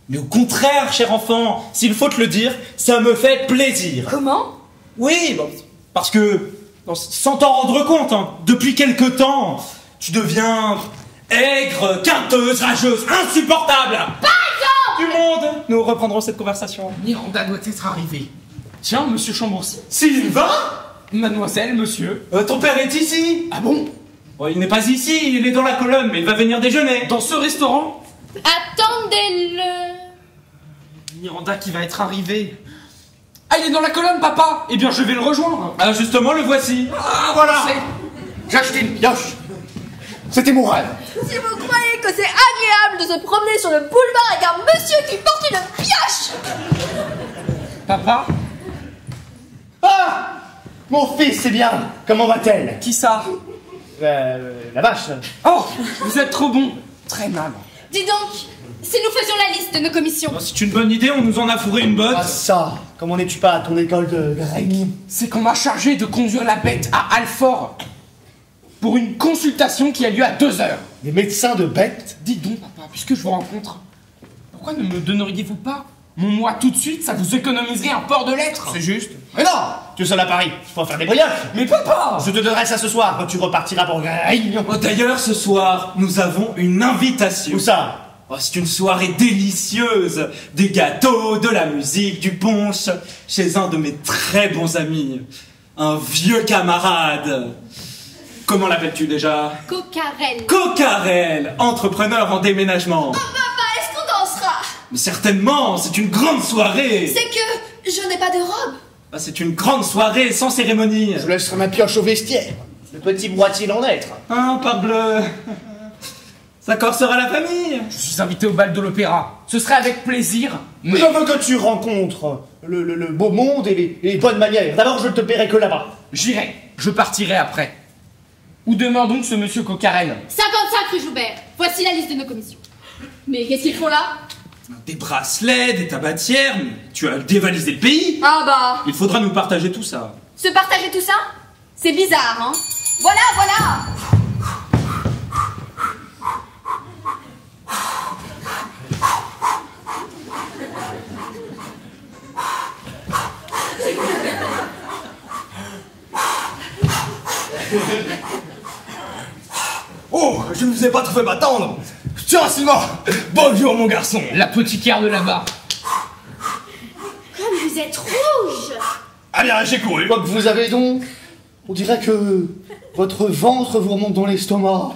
Mais au contraire, cher enfant, s'il faut te le dire, ça me fait plaisir. Comment? Oui, bon, parce que, sans t'en rendre compte, hein, depuis quelque temps, tu deviens aigre, quinteuse, rageuse, insupportable. Par exemple! Du monde. Nous reprendrons cette conversation. Miranda doit être arrivée. Tiens, monsieur Chambourcy. Sylvain? Mademoiselle, monsieur. Ton père est ici. Ah bon? Oh, il n'est pas ici, il est dans la colonne, mais il va venir déjeuner. Dans ce restaurant? Attendez-le. Miranda qui va être arrivée. Ah, il est dans la colonne, papa. Eh bien, je vais le rejoindre. Ah, justement, le voici. Ah, voilà. J'ai acheté une pioche. C'était mon rêve. Si vous croyez que c'est agréable de se promener sur le boulevard avec un monsieur qui porte une pioche, Papa? Ah! Mon fils, c'est bien. Comment va-t-elle? Qui ça? La vache. Oh, vous êtes trop bon. Très mal. Dis donc, si nous faisions la liste de nos commissions. Oh, c'est une bonne idée, on nous en a fourré une botte. Ah ça, comment n'es-tu pas à ton école de Rémi? C'est qu'on m'a chargé de conduire la bête à Alfort pour une consultation qui a lieu à 2h. Les médecins de bêtes? Dites donc, papa, puisque je vous rencontre, pourquoi ne me donneriez-vous pas mon mois tout de suite? Ça vous économiserait un port de lettres. C'est juste. Mais non! Tu es seul à Paris, il faut faire des brioches. Mais papa! Je te donnerai ça ce soir quand tu repartiras pour Réunion. Oh, d'ailleurs, ce soir, nous avons une invitation. Où ça? Oh, c'est une soirée délicieuse. Des gâteaux, de la musique, du punch, chez un de mes très bons amis. Un vieux camarade. Comment l'appelles-tu déjà? Coquarel. Coquarel, entrepreneur en déménagement. papa, est-ce qu'on dansera? Mais certainement, c'est une grande soirée. C'est que je n'ai pas de robe. Ah, c'est une grande soirée, sans cérémonie. Je laisserai ma pioche au vestiaire. Le petit boîtier d'en être. Hein, parbleu. Ça corsera la famille. Je suis invité au bal de l'opéra. Ce serait avec plaisir, mais... Je veux que tu rencontres le beau monde et les bonnes manières. D'abord, je ne te paierai que là-bas. J'irai. Je partirai après. Où demeure donc ce monsieur Coquarel? 55 rue Joubert. Voici la liste de nos commissions. Mais qu'est-ce qu'ils font là? Des bracelets, des tabatières, mais tu as dévalisé le pays. Ah bah, Il faudra nous partager tout ça. se partager tout ça? C'est bizarre, hein? Voilà, voilà! Oh, je ne vous ai pas trouvé m'attendre. Tiens, Sylvain. Bonjour, mon garçon. L'apothicaire de là-bas. Comme vous êtes rouge. Ah bien, j'ai couru. Quoi que vous avez donc, on dirait que votre ventre vous remonte dans l'estomac.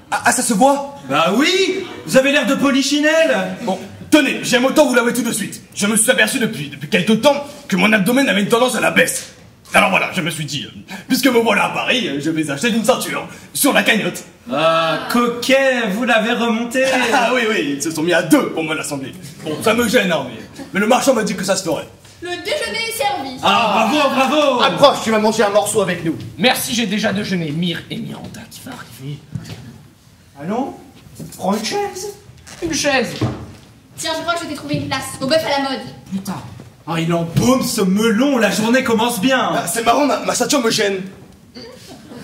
Ah, ça se voit? Bah oui, vous avez l'air de Polichinelle. Bon, tenez, j'aime autant vous l'avouer tout de suite. Je me suis aperçu depuis quelque temps que mon abdomen avait une tendance à la baisse. Alors voilà, je me suis dit, puisque me voilà à Paris, je vais acheter une ceinture sur la cagnotte. Ah, coquet, vous l'avez remonté. Ah oui, ils se sont mis à 2 pour me l'assembler. Bon, ça me gêne, hein, mais le marchand m'a dit que ça se ferait. Le déjeuner est servi. Ah, bravo. Approche, tu vas manger un morceau avec nous. Merci, j'ai déjà déjeuné. Mire et Miranda qui va arriver. Allons, prends une chaise. Une chaise. Tiens, je crois que je t'ai trouvé une place. Au bœuf à la mode. Putain. Ah, il embaume ce melon, la journée commence bien. Ah, c'est marrant, ma ceinture me gêne.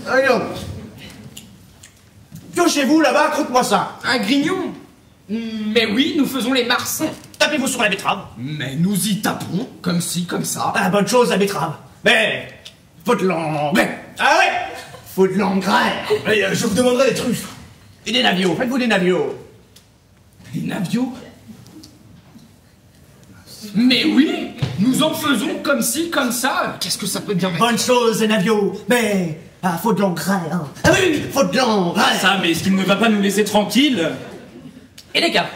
Allez donc. Piochez-vous là-bas, croque-moi ça. Un grignon. Mais oui, nous faisons les Mars. Tapez-vous sur la betterave. Mais nous y tapons, comme ci, comme ça. Ah, bonne chose, la betterave. Mais, faut de l'engrais. Ah ouais. Faut de l'engrais. Et, je vous demanderai des truffes. Et des navios, faites-vous des navios. Les navios. Mais oui, nous en faisons comme ci, comme ça. Qu'est-ce que ça peut bien être? Bonne chose, les navios. Mais, faut de l'engrais, hein. Ah oui, faut de l'engrais. Ça, mais est-ce qu'il ne va pas nous laisser tranquilles? Et des carottes.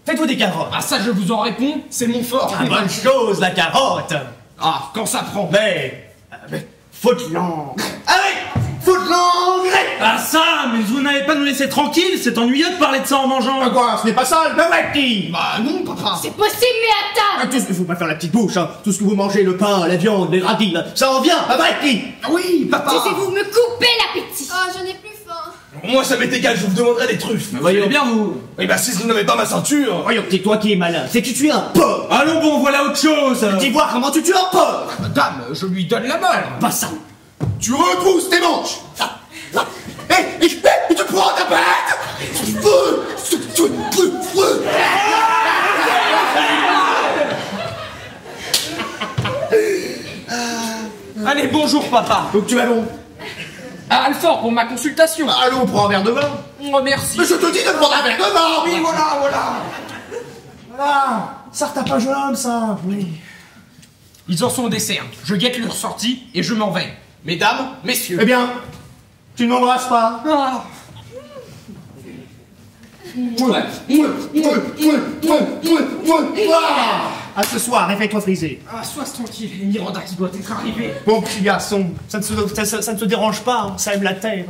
Faites-vous des carottes. Ah ça, je vous en réponds, c'est mon fort. Ah, bonne chose, la carotte. Ah, quand ça prend. Mais, faut de l'engrais. Ah oui, faut de l'engrais. Ah ça, mais vous n'allez pas nous laisser tranquilles, c'est ennuyeux de parler de ça en mangeant. Ah quoi, ce n'est pas ça, le Pavati. Bah non, papa. C'est possible, mais à table. Il faut pas faire la petite bouche, hein. Tout ce que vous mangez, le pain, la viande, les radines, ça en vient, Pavati. Oui, papa. Taisez-vous me couper l'appétit. Ah, je n'ai plus faim. Moi, ça m'est égal, je vous demanderai des truffes. Voyez bien vous. Eh ben, si vous n'avez pas ma ceinture. Voyons, c'est toi qui es malin. C'est que tu tues un porc. Allons bon, voilà autre chose. Dis voir comment tu tues un porc. Dame, je lui donne la main. Pas ça. Tu retrousses tes manches. Et tu prends ta palette. Allez, bonjour, papa. Donc tu vas bon. À Alfort pour ma consultation. Allons, prends un verre de vin. Oh, merci. Mais je te dis de prendre un verre de vin. Oui, voilà. Ah, ça retape un jeune homme, ça. Oui. Ils en sont au dessert. Je guette leur sortie et je m'en vais. Mesdames, messieurs. Eh bien, tu ne m'embrasses pas. Ah. À ce soir, réveille-toi frisé. Ah, sois tranquille, Miranda qui doit être arrivée. Mon petit garçon, ça ne te dérange pas, hein, ça aime la terre.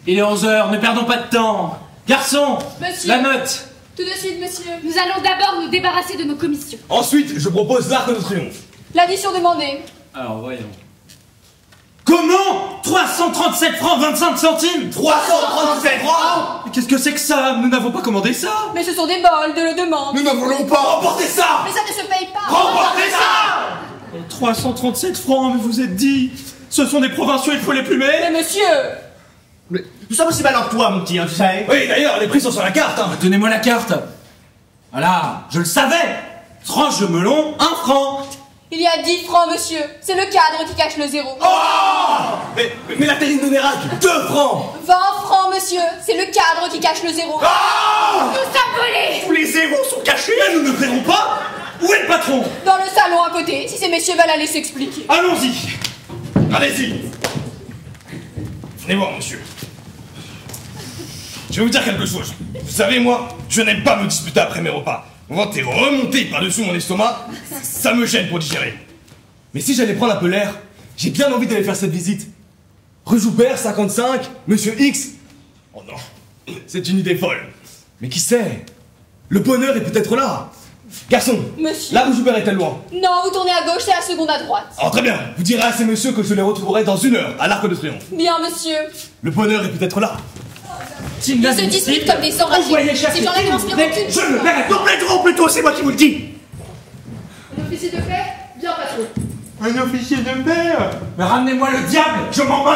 Il est 11h, ne perdons pas de temps. Garçon, Monsieur. la note. Tout de suite, monsieur. Nous allons d'abord nous débarrasser de nos commissions. Ensuite, je propose l'Arc de Triomphe. L'addition demandée. Alors, voyons. Comment 337 francs 25 centimes 337 francs. Mais qu'est-ce que c'est que ça? Nous n'avons pas commandé ça. Mais ce sont des bols, de le demande. Nous ne voulons pas. Remportez ça. Mais ça ne se paye pas. Remportez ça. 337 francs, mais vous êtes dit. Ce sont des provinciaux, il faut les plumer. Mais monsieur. Mais nous sommes aussi malins que toi, mon petit, hein, tu sais. Oui, d'ailleurs, les prix sont sur la carte. Hein. Donnez-moi la carte. Voilà, je le savais. Tranche de melon, 1 franc. Il y a 10 francs, monsieur. C'est le cadre qui cache le zéro. Mais la terrine de Nérac, 2 francs. 20 francs, monsieur. C'est le cadre qui cache le zéro. Nous sommes volés. Tous les zéros sont cachés. Mais nous ne paierons pas. Où est le patron? Dans le salon à côté, si ces messieurs veulent aller s'expliquer. Allons-y. Allez-y. Venez voir, monsieur. Je vais vous dire quelque chose. Vous savez, moi, je n'aime pas me disputer après mes repas. Ventre est remonté par-dessous mon estomac, ça me gêne pour digérer. Mais si j'allais prendre un peu l'air, j'ai bien envie d'aller faire cette visite. Rue Joubert, 55, Monsieur X. Oh non, c'est une idée folle. Mais qui sait? Le bonheur est peut-être là. Garçon, Monsieur. la rue Joubert est-elle loin? Non, vous tournez à gauche, c'est la seconde à droite. Oh très bien, vous direz à ces messieurs que je les retrouverai dans 1 heure à l'Arc de Triomphe. Bien, monsieur. Le bonheur est peut-être là. Ils se disputent comme des enragés. Ces gens-là n'inspirent aucune. Je me mets complètement plutôt, c'est moi qui vous le dis. Un officier de paix? Bien, patron. Un officier de paix? Mais ramenez-moi le diable, je m'en moque.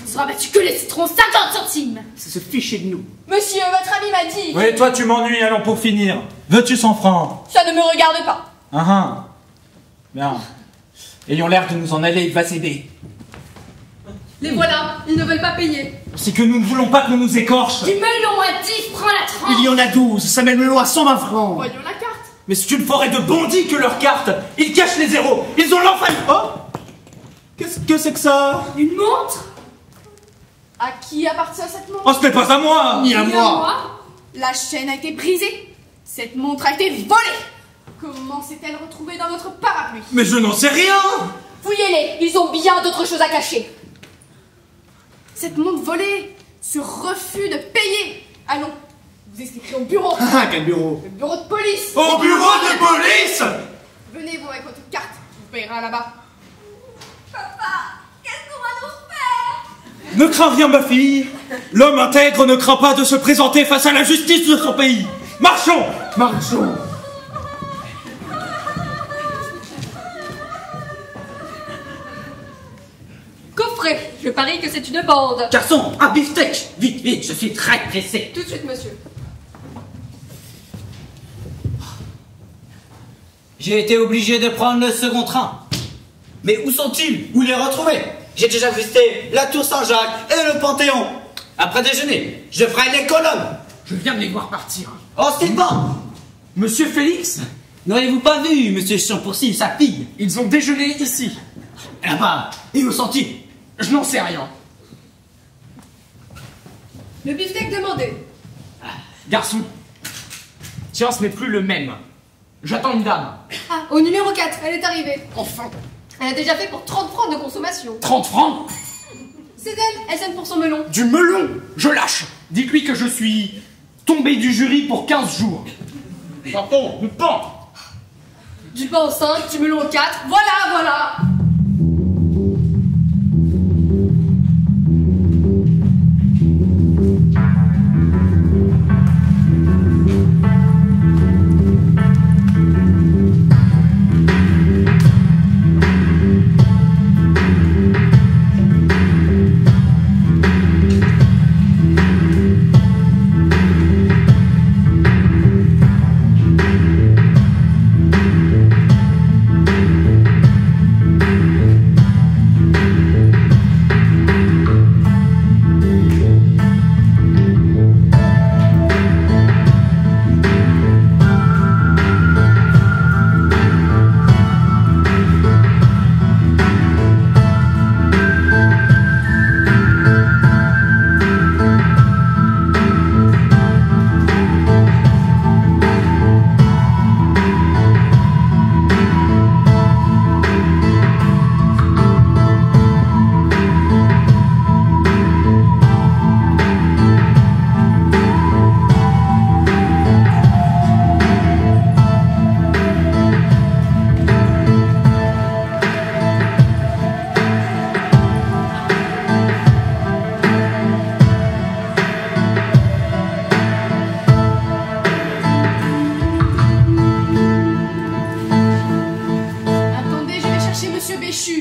Ne sera battu que les citrons 50 centimes. C'est se ficher de nous. Monsieur, votre ami m'a dit. Oui, toi tu m'ennuies, allons pour finir. Veux-tu 100 francs? Ça ne me regarde pas. Bien. Ayons l'air de nous en aller, il va céder. Les voilà, ils ne veulent pas payer. C'est que nous ne voulons pas que nous nous écorche. Du melon à 10 prends la tranche. Il y en a 12, ça met le melon à 120 francs. Voyons la carte. Mais c'est une forêt de bandits que leur carte. Ils cachent les zéros. Ils ont l'enfant. Oh, qu'est-ce que c'est que ça? Une montre. À qui appartient cette montre? Oh, ce n'est pas à moi. Ni à Et moi. La chaîne a été brisée. Cette montre a été volée. Comment s'est-elle retrouvée dans votre parapluie? Mais je n'en sais rien. Fouillez-les, ils ont bien d'autres choses à cacher. Cette montre volée, ce refus de payer. Allons, vous expliquerez au bureau. Ah, quel bureau? Le bureau de police. Au bureau de police! Venez, vous, avec votre carte. Vous payerez là-bas. Papa, qu'est-ce qu'on va nous faire? Ne crains rien, ma fille. L'homme intègre ne craint pas de se présenter face à la justice de son pays. Marchons! Marchons. Coffret, je parie que c'est une bande. Garçon, un beefsteak! Vite, vite, je suis très pressé. Tout de suite, monsieur. J'ai été obligé de prendre le second train. Mais où sont-ils? Où les retrouver? J'ai déjà visité la tour Saint-Jacques et le Panthéon. Après déjeuner, je ferai les colonnes. Je viens de les voir partir. Oh, Sylvain! Monsieur Félix, N'auriez-vous pas vu Monsieur Champourcy, sa fille? ils ont déjeuné ici. Là-bas, et où sont-ils? Je n'en sais rien. Le beefsteak demandé. Garçon, tiens, ce n'est plus le même. J'attends une dame. Ah, au numéro 4, elle est arrivée. Enfin, Elle a déjà fait pour 30 francs de consommation. 30 francs? C'est elle s'aime pour son melon. Du melon? Je lâche. Dites-lui que je suis tombé du jury pour 15 jours. Pardon, le pain. Du pain au 5, du melon au 4. Voilà, voilà.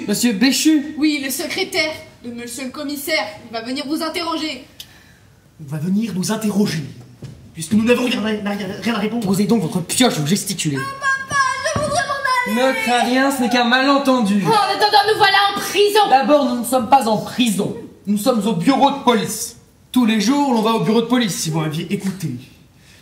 Monsieur Béchu? Oui, le secrétaire de monsieur le commissaire. Il va venir vous interroger. On va venir nous interroger. Puisque nous n'avons rien à répondre. Posez donc votre pioche, vous gesticulez. Ne crains rien, ce n'est qu'un malentendu. En attendant, nous voilà en prison. D'abord, nous ne sommes pas en prison. Nous sommes au bureau de police. Tous les jours, l'on va au bureau de police. Si vous m'aviez écouté,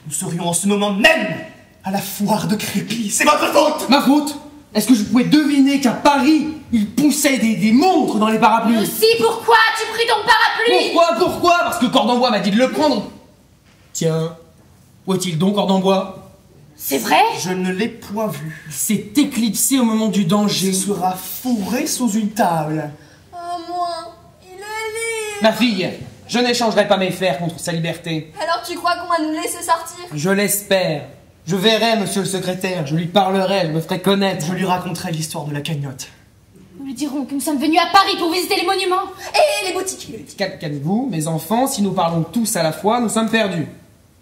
nous serions en ce moment même à la foire de Crépy. C'est votre faute! Ma faute? Est-ce que je pouvais deviner qu'à Paris, il poussait des montres dans les parapluies? Aussi, pourquoi tu pris ton parapluie? Pourquoi? Parce que Cordembois m'a dit de le prendre. Tiens, où est-il donc, Cordembois? C'est vrai? Je ne l'ai point vu. Il s'est éclipsé au moment du danger. Il sera fourré sous une table. Oh, moi, il est libre. Ma fille, je n'échangerai pas mes fers contre sa liberté. Alors tu crois qu'on va nous laisser sortir? Je l'espère. Je verrai monsieur le secrétaire, je lui parlerai, je me ferai connaître. Je lui raconterai l'histoire de la cagnotte. Nous lui dirons que nous sommes venus à Paris pour visiter les monuments. Et les boutiques. Calmez-vous, mes enfants, si nous parlons tous à la fois, nous sommes perdus.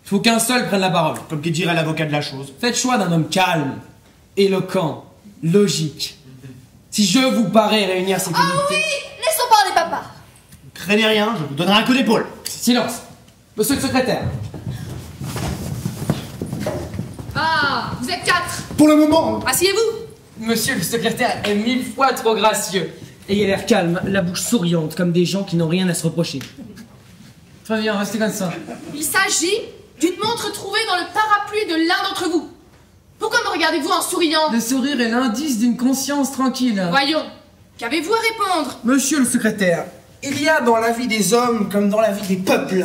Il faut qu'un seul prenne la parole. Comme qui dirait l'avocat de la chose. Faites choix d'un homme calme, éloquent, logique. Si je vous parais réunir ces qualités... Ah oui, laissons parler papa. Ne craignez rien, je vous donnerai un coup d'épaule. Silence. Monsieur le secrétaire. Ah, vous êtes 4. Pour le moment. Asseyez-vous. Monsieur le secrétaire est 1000 fois trop gracieux. Ayez l'air calme, la bouche souriante, comme des gens qui n'ont rien à se reprocher. Très bien, restez comme ça. Il s'agit d'une montre trouvée dans le parapluie de l'un d'entre vous. Pourquoi me regardez-vous en souriant? Le sourire est l'indice d'une conscience tranquille. Voyons, qu'avez-vous à répondre? Monsieur le secrétaire, il y a dans la vie des hommes, comme dans la vie des peuples,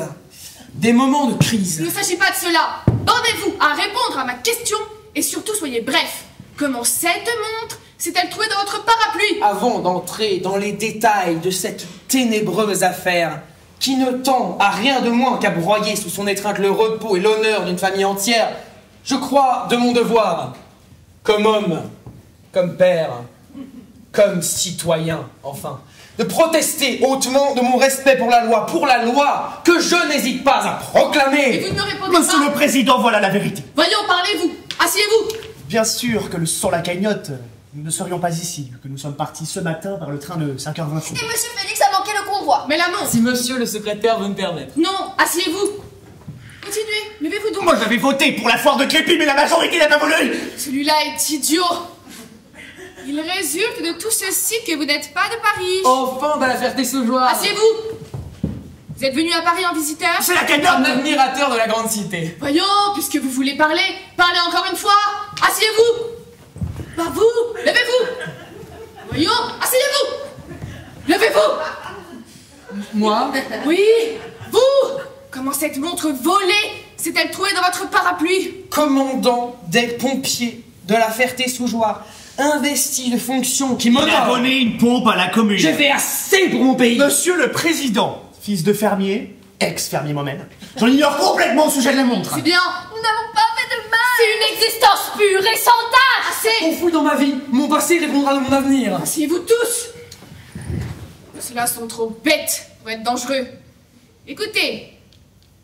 des moments de crise. Il ne s'agit pas de cela. Bornez-vous à répondre à ma question et surtout soyez bref. Comment cette montre s'est-elle trouvée dans votre parapluie? Avant d'entrer dans les détails de cette ténébreuse affaire, qui ne tend à rien de moins qu'à broyer sous son étreinte le repos et l'honneur d'une famille entière, je crois de mon devoir, comme homme, comme père, comme citoyen, enfin, de protester hautement de mon respect pour la loi que je n'hésite pas à proclamer. Et vous ne me répondez pas? Monsieur le Président, voilà la vérité. Voyons, parlez-vous. Asseyez-vous. Bien sûr que sans la cagnotte, nous ne serions pas ici, vu que nous sommes partis ce matin par le train de 5h28. Et monsieur Félix a manqué le convoi. Mais la montre. Si monsieur le secrétaire veut me permettre. Non, asseyez-vous. Continuez, levez-vous donc. Moi j'avais voté pour la foire de Crépy, mais la majorité n'a pas voulu. Celui-là est idiot. Il résulte de tout ceci que vous n'êtes pas de Paris. Enfant de la Ferté-Saugeoise. Asseyez-vous. Vous êtes venu à Paris en visiteur? C'est la Un cagnotte. admirateur de la grande cité. Voyons, puisque vous voulez parler, parlez encore une fois. Asseyez-vous. Pas vous, levez-vous. Voyons, asseyez-vous. Levez-vous. Moi? Oui, vous. Comment cette montre volée s'est-elle trouvée dans votre parapluie? Commandant des pompiers de la Ferté-Saugeoise, investi de fonctions qui Il a m'honorent. donné une pompe à la commune. J'ai fait assez pour mon pays. Monsieur le Président, fils de fermier, ex-fermier moi-même, j'en ignore complètement le sujet de la montre. C'est bien. Nous n'avons pas fait de mal. C'est une existence pure et sans tâche. Assez. On fouille dans ma vie, mon passé répondra de mon avenir. Asseyez-vous tous. Ceux-là sont trop bêtes pour être dangereux. Écoutez,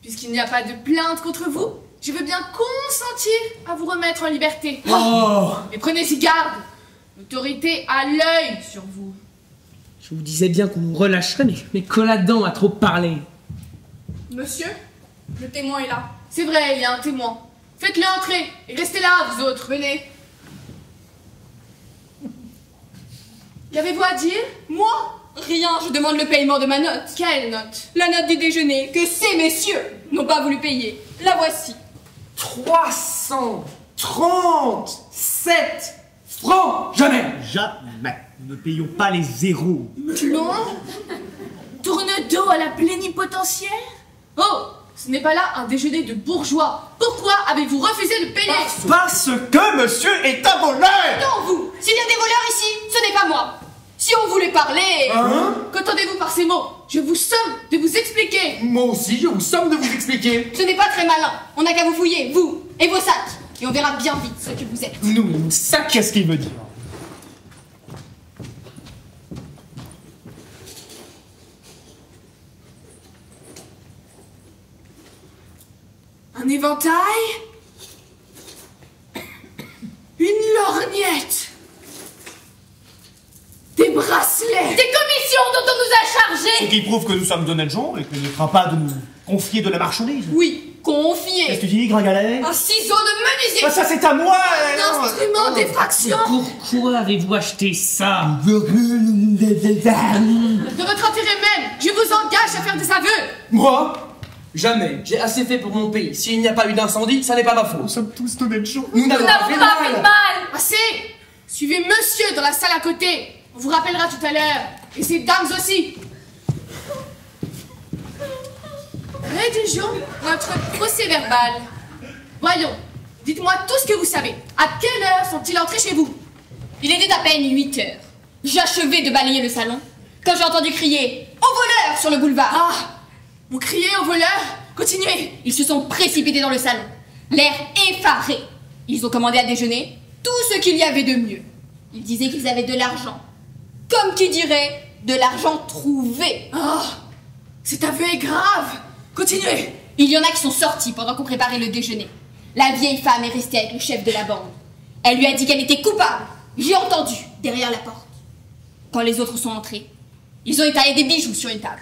puisqu'il n'y a pas de plainte contre vous, je veux bien consentir à vous remettre en liberté. Oh! Mais prenez-y garde. L'autorité a l'œil sur vous. Je vous disais bien qu'on vous relâcherait, mais Coladon a trop parlé. Monsieur, le témoin est là. C'est vrai, il y a un témoin. Faites-le entrer et restez là, vous autres. Venez. Qu'avez-vous à dire? Moi? Rien, je demande le paiement de ma note. Quelle note? La note du déjeuner que ces messieurs n'ont pas voulu payer. La voici. 337 francs. Jamais. Jamais. Nous ne payons pas les zéros. Plomb? Tourne dos à la plénipotentiaire? Oh, ce n'est pas là un déjeuner de bourgeois. Pourquoi avez-vous refusé de payer? Parce que monsieur est un voleur. Non, vous! S'il y a des voleurs ici, ce n'est pas moi. Si on voulait parler... Qu'entendez-vous par ces mots? Je vous somme de vous expliquer. Moi aussi, je vous somme de vous expliquer. Ce n'est pas très malin. On n'a qu'à vous fouiller, vous et vos sacs. Et on verra bien vite ce que vous êtes. Nous, ça qu'est-ce qu'il veut dire? Un éventail? Une lorgnette? Des bracelets? Des commissions dont on nous a Ce chargés. qui prouve que nous sommes d'honnêtes gens et qu'il ne craint pas de nous confier de la marchandise. Oui, Qu'est-ce confiez. que tu dis, Gringalet? Un ciseau de menuisier. Ah, ça c'est à moi. Un instrument d'effraction? Pourquoi avez-vous acheté ça? De votre intérêt même, je vous engage à faire des aveux. Moi? Jamais. J'ai assez fait pour mon pays. S'il n'y a pas eu d'incendie, ça n'est pas ma faute. Nous sommes tous d'honnêtes gens. Nous n'avons Nous n'avons pas fait de mal. Assez! Suivez monsieur dans la salle à côté. On vous rappellera tout à l'heure. Et ces dames aussi. Rédigeons notre procès verbal. Voyons, dites-moi tout ce que vous savez. À quelle heure sont-ils entrés chez vous? Il était à peine 8 heures. J'achevais de balayer le salon quand j'ai entendu crier « Au voleur !» sur le boulevard. Ah! On criait aux voleurs? Continuez! Ils se sont précipités dans le salon, l'air effaré. Ils ont commandé à déjeuner tout ce qu'il y avait de mieux. Ils disaient qu'ils avaient de l'argent. Comme qui dirait, de l'argent trouvé. Oh! Cet aveu est grave! Continuez! Il y en a qui sont sortis pendant qu'on préparait le déjeuner. La vieille femme est restée avec le chef de la bande. Elle lui a dit qu'elle était coupable. J'ai entendu, derrière la porte. Quand les autres sont entrés, ils ont étalé des bijoux sur une table.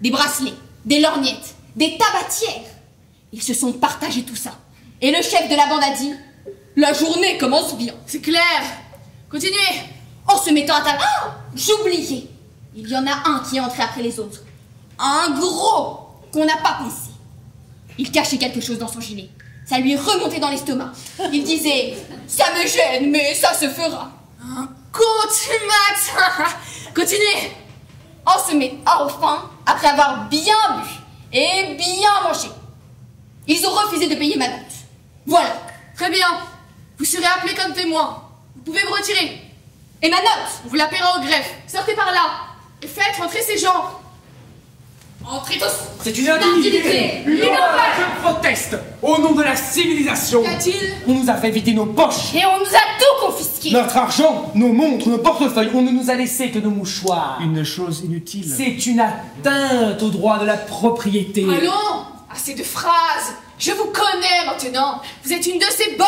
Des bracelets, des lorgnettes, des tabatières. Ils se sont partagés tout ça. Et le chef de la bande a dit « La journée commence bien. C'est clair! Continuez! » En se mettant à table, oh, j'oubliais. Il y en a un qui est entré après les autres. Un gros qu'on n'a pas pensé. Il cachait quelque chose dans son gilet. Ça lui est remonté dans l'estomac. Il disait « Ça me gêne, mais ça se fera. » Un contumace! Continuez! Enfin, après avoir bien bu et bien mangé, ils ont refusé de payer ma note. Voilà. Très bien. Vous serez appelé comme témoin. Vous pouvez vous retirer. Et ma note? On vous la paiera au greffe. Sortez par là. Et faites rentrer ces gens. Entrez tous. C'est une indignité. Une horreur. Je proteste. Au nom de la civilisation. Qu'y a-t-il? On nous a fait vider nos poches. Et on nous a tout confisqué. Notre argent, nos montres, nos portefeuilles, on ne nous a laissé que nos mouchoirs. Une chose inutile. C'est une atteinte au droit de la propriété. Allons, assez de phrases. Je vous connais maintenant. Vous êtes une de ces bandes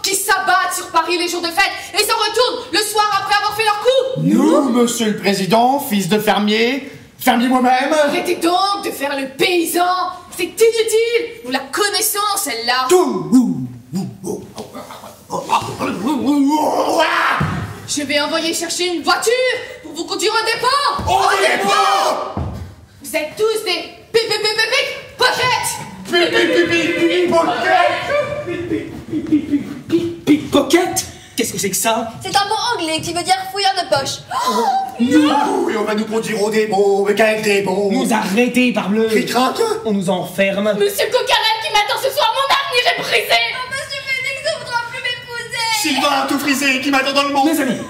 qui s'abattent sur Paris les jours de fête et s'en retournent le soir après avoir fait leur coup. Nous, monsieur le président, fils de fermier moi-même. Arrêtez donc de faire le paysan. C'est inutile. Nous la connaissons, celle-là. Je vais envoyer chercher une voiture pour vous conduire au dépôt. Au dépôt. Vous êtes tous des pickpockets. Pickpocket? Qu'est-ce que c'est que ça? C'est un mot anglais qui veut dire fouilleur de poche. Nous, et on va nous conduire au dépôt, mais quel dépôt? Nous arrêter, parbleu. Cric-crac. On nous enferme. Monsieur Coquerel qui m'attend ce soir, mon avenir est brisé. Monsieur Félix ne voudra plus m'épouser. Sylvain tout frisé qui m'attend dans le monde. Mes amis,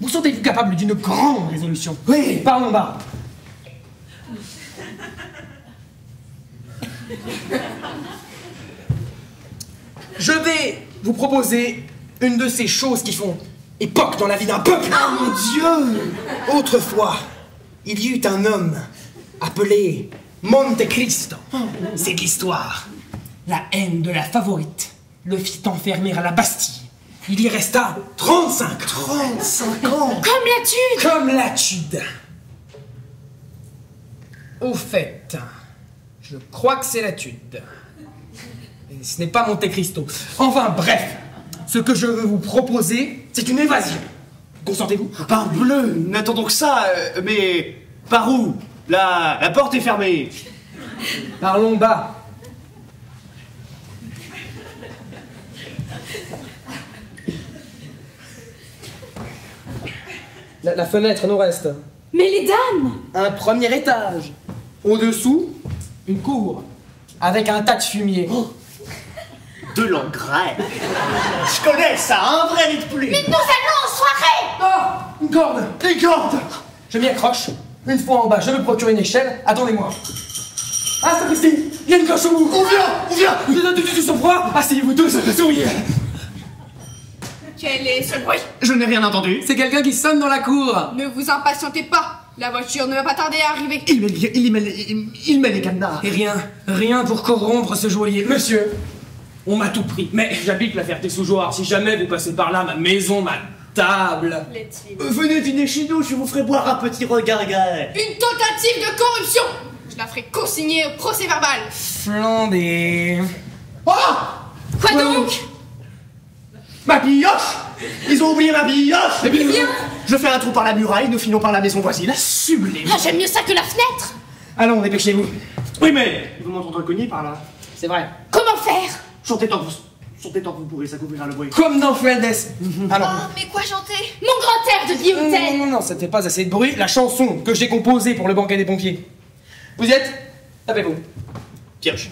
vous sentez-vous capable d'une grande résolution? Oui. Parlons bas. Je vais vous proposer une de ces choses qui font époque dans la vie d'un peuple. Ah mon Dieu. Autrefois, il y eut un homme appelé Monte Cristo. C'est de l'histoire. La haine de la favorite le fit enfermer à la Bastille. Il y resta 35 ans. 35 ans. Comme la tude. Comme la tude. Au fait, je crois que c'est la tude. Et ce n'est pas Monte Cristo. Enfin, bref, ce que je veux vous proposer, c'est une évasion. Consentez-vous? Parbleu, n'attendons que ça, mais par où? La porte est fermée. Parlons bas. La fenêtre nous reste. Mais les dames. Un premier étage. Au-dessous, une cour. Avec un tas de fumier. De l'engrais. Je connais ça, un vrai nid de pluie. Mais nous allons en soirée. Oh, une corde. Des cordes. Je m'y accroche. Une fois en bas, je me procure une échelle. Attendez-moi. Ah, sapristi, il y a une cloche au bout. On vient. Du sang-froid. Asseyez-vous tous, souriez. Quel est ce bruit? Je n'ai rien entendu. C'est quelqu'un qui sonne dans la cour. Ne vous impatientez pas. La voiture ne va pas tarder à arriver. Il met les cadenas. Et rien pour corrompre ce joaillier. Monsieur, on m'a tout pris. Mais j'habite la Ferté-sous-Jouarre. Si jamais vous passez par là, ma maison, ma table. Venez dîner chez nous, je vous ferai boire un petit regargaret. Une tentative de corruption. Je la ferai consigner au procès verbal. Flambé. Oh! Quoi donc? Ma pioche! Ils ont oublié ma pioche! Eh bien. Je fais un trou par la muraille, nous finons par la maison voisine. Sublime! Ah, j'aime mieux ça que la fenêtre. Allons, dépêchez-vous. Oui, mais ils vont m'entendre cogner par là. C'est vrai. Comment faire? Chantez tant que vous pourrez, ça couvrira le bruit. Comme dans Fuentes. Allons. Oh, mais quoi chanter? Mon grand air de Guillotin. Non, ça ne fait pas assez de bruit. La chanson que j'ai composée pour le banquet des pompiers. Vous y êtes? Tapez-vous. Pioche.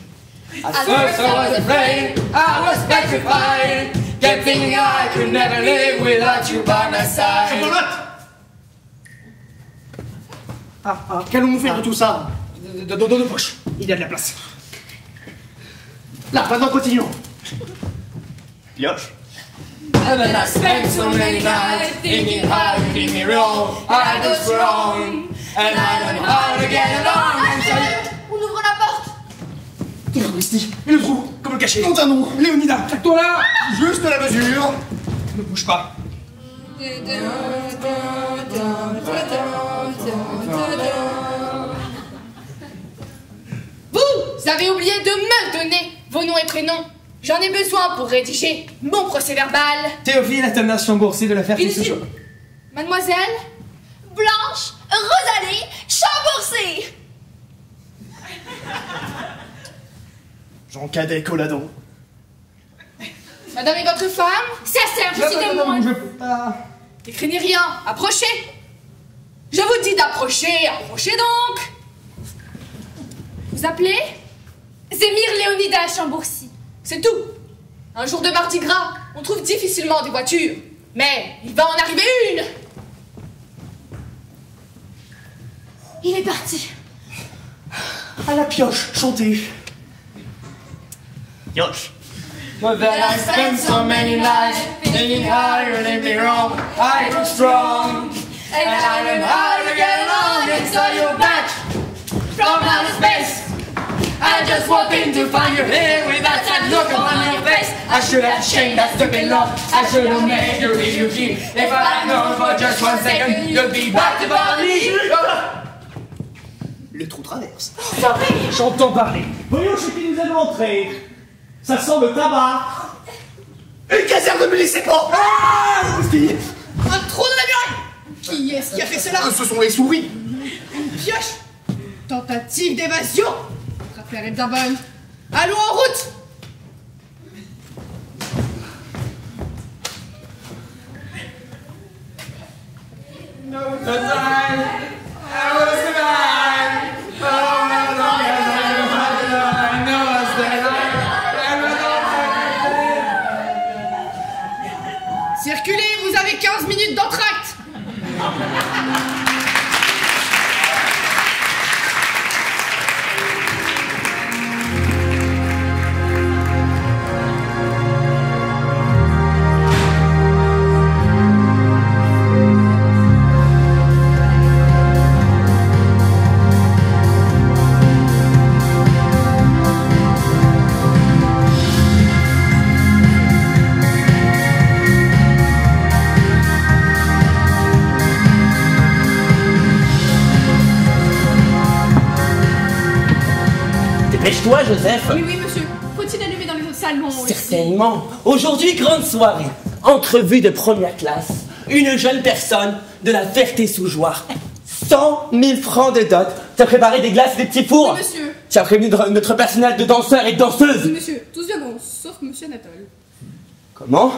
At first I was afraid, I was petrified, kept thinking I could never live without you by my side. Qu'allons-nous faire de tout ça? Dans nos poches, il y a de la place. Là, maintenant continuons. Pioche. And then I spent so many nights thinking how you did me wrong. I was wrong, and I don't know how to get along. On ouvre la porte. Christy, et le trou, comme le cacher. Nom d'un nom. Léonida, toi là. Juste la mesure. Ne bouge pas. Vous avez oublié de me donner vos noms et prénoms. J'en ai besoin pour rédiger mon procès verbal. Théophile Athanas Chambourcy de la Ferté-sous-Jouarre. Mademoiselle? Blanche, Rosalie, Chambourcy. Jean Cadet Colladon. Madame est votre femme? Sa sœur, je suis témoin. Ne craignez rien, approchez. Je vous dis d'approcher, approchez donc. Vous appelez? Zémir Léonida Chambourcy. C'est tout. Un jour de Mardi Gras, on trouve difficilement des voitures. Mais il va en arriver une. Il est parti. À la pioche, chantez. Pioche. But then I spent so many nights thinking how you leave me wrong. I was strong, and I learned how to get along. And so you're back from outer space. I just walked in to find you here with that sad look on your face. I should have changed that stupid love. I should have made you leave your key. If I had known for just 1 second, you'd be back to body. Le trou traverse. J'entends parler. Voyons chez qui nous allons entrer. Ça sent le tabac. Une caserne de municipaux. Ah, Un trou de la muraille. Qui est-ce qui a fait cela? Ce sont les souris. Une pioche. Tentative d'évasion. Votre affaire est bien bonne. Allons en route. Circulez, vous avez 15 minutes d'entracte. Dépêche-toi, Joseph. Oui, oui, monsieur. Faut-il allumer dans les autres salons? Certainement. Aujourd'hui, grande soirée. Entrevue de première classe. Une jeune personne de la Ferté-sous-Joire. 100 000 francs de dot. Tu as préparé des glaces et des petits fours. Oui, monsieur. Tu as prévenu notre personnel de danseurs et de danseuses. Oui, monsieur. Tous viendront, sauf monsieur Anatole. Comment?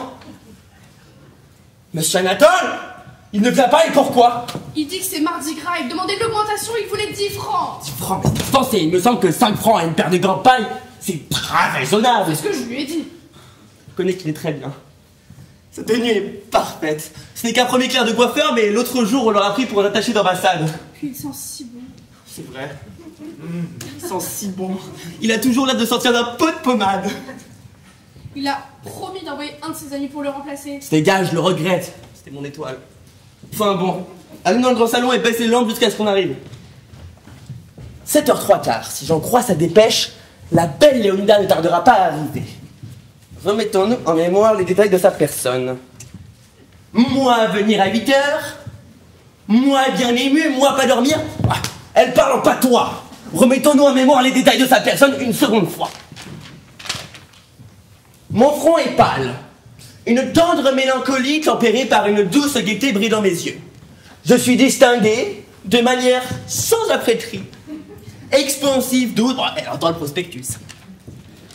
Monsieur Anatole? Il ne vient pas et pourquoi? Il dit que c'est mardi gras, il demandait de l'augmentation, il voulait 10 francs. 10 francs, mais c'est insensé. Il me semble que 5 francs à une paire de campagne, c'est très raisonnable. C'est ce que je lui ai dit. Je connais qu'il est très bien. Sa tenue est parfaite. Ce n'est qu'un premier clair de coiffeur, mais l'autre jour, on l'aura pris pour un attaché d'ambassade. Puis il sent si bon. C'est vrai. Il sent si bon. Il a toujours l'air de sortir d'un pot de pommade. Il a promis d'envoyer un de ses amis pour le remplacer. C'est gars, je le regrette. C'était mon étoile. Enfin bon, allons dans le grand salon et baisse les lampes jusqu'à ce qu'on arrive. 7h03, si j'en crois sa dépêche, la belle Léonida ne tardera pas à arriver. Remettons-nous en mémoire les détails de sa personne. Moi venir à 8h, moi bien ému, moi pas dormir. Ah, elle parle en patois. Remettons-nous en mémoire les détails de sa personne une seconde fois. Mon front est pâle. Une tendre mélancolie tempérée par une douce gaieté brille dans mes yeux. Je suis distingué de manière sans apprêterie, expansive, douce. Oh, elle entend le prospectus.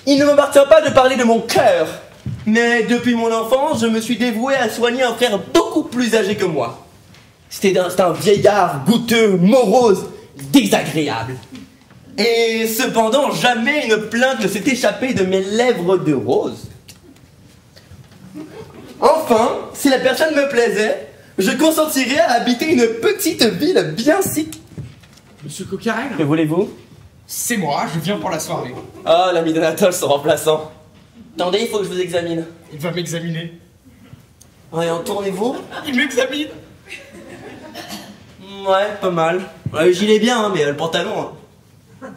Il ne m'appartient pas de parler de mon cœur, mais depuis mon enfance, je me suis dévoué à soigner un frère beaucoup plus âgé que moi. C'était un vieillard goûteux, morose, désagréable. Et cependant, jamais une plainte ne s'est échappée de mes lèvres de rose. Enfin, si la personne me plaisait, je consentirais à habiter une petite ville bien sic. Monsieur Coquerel? Que voulez-vous? C'est moi, je viens pour la soirée. Ah, l'ami d'Anatole, son remplaçant. Attendez, il faut que je vous examine. Il va m'examiner. Voyons, tournez-vous. Il m'examine. Ouais, pas mal. Ouais, le gilet bien, hein, mais le pantalon... hein.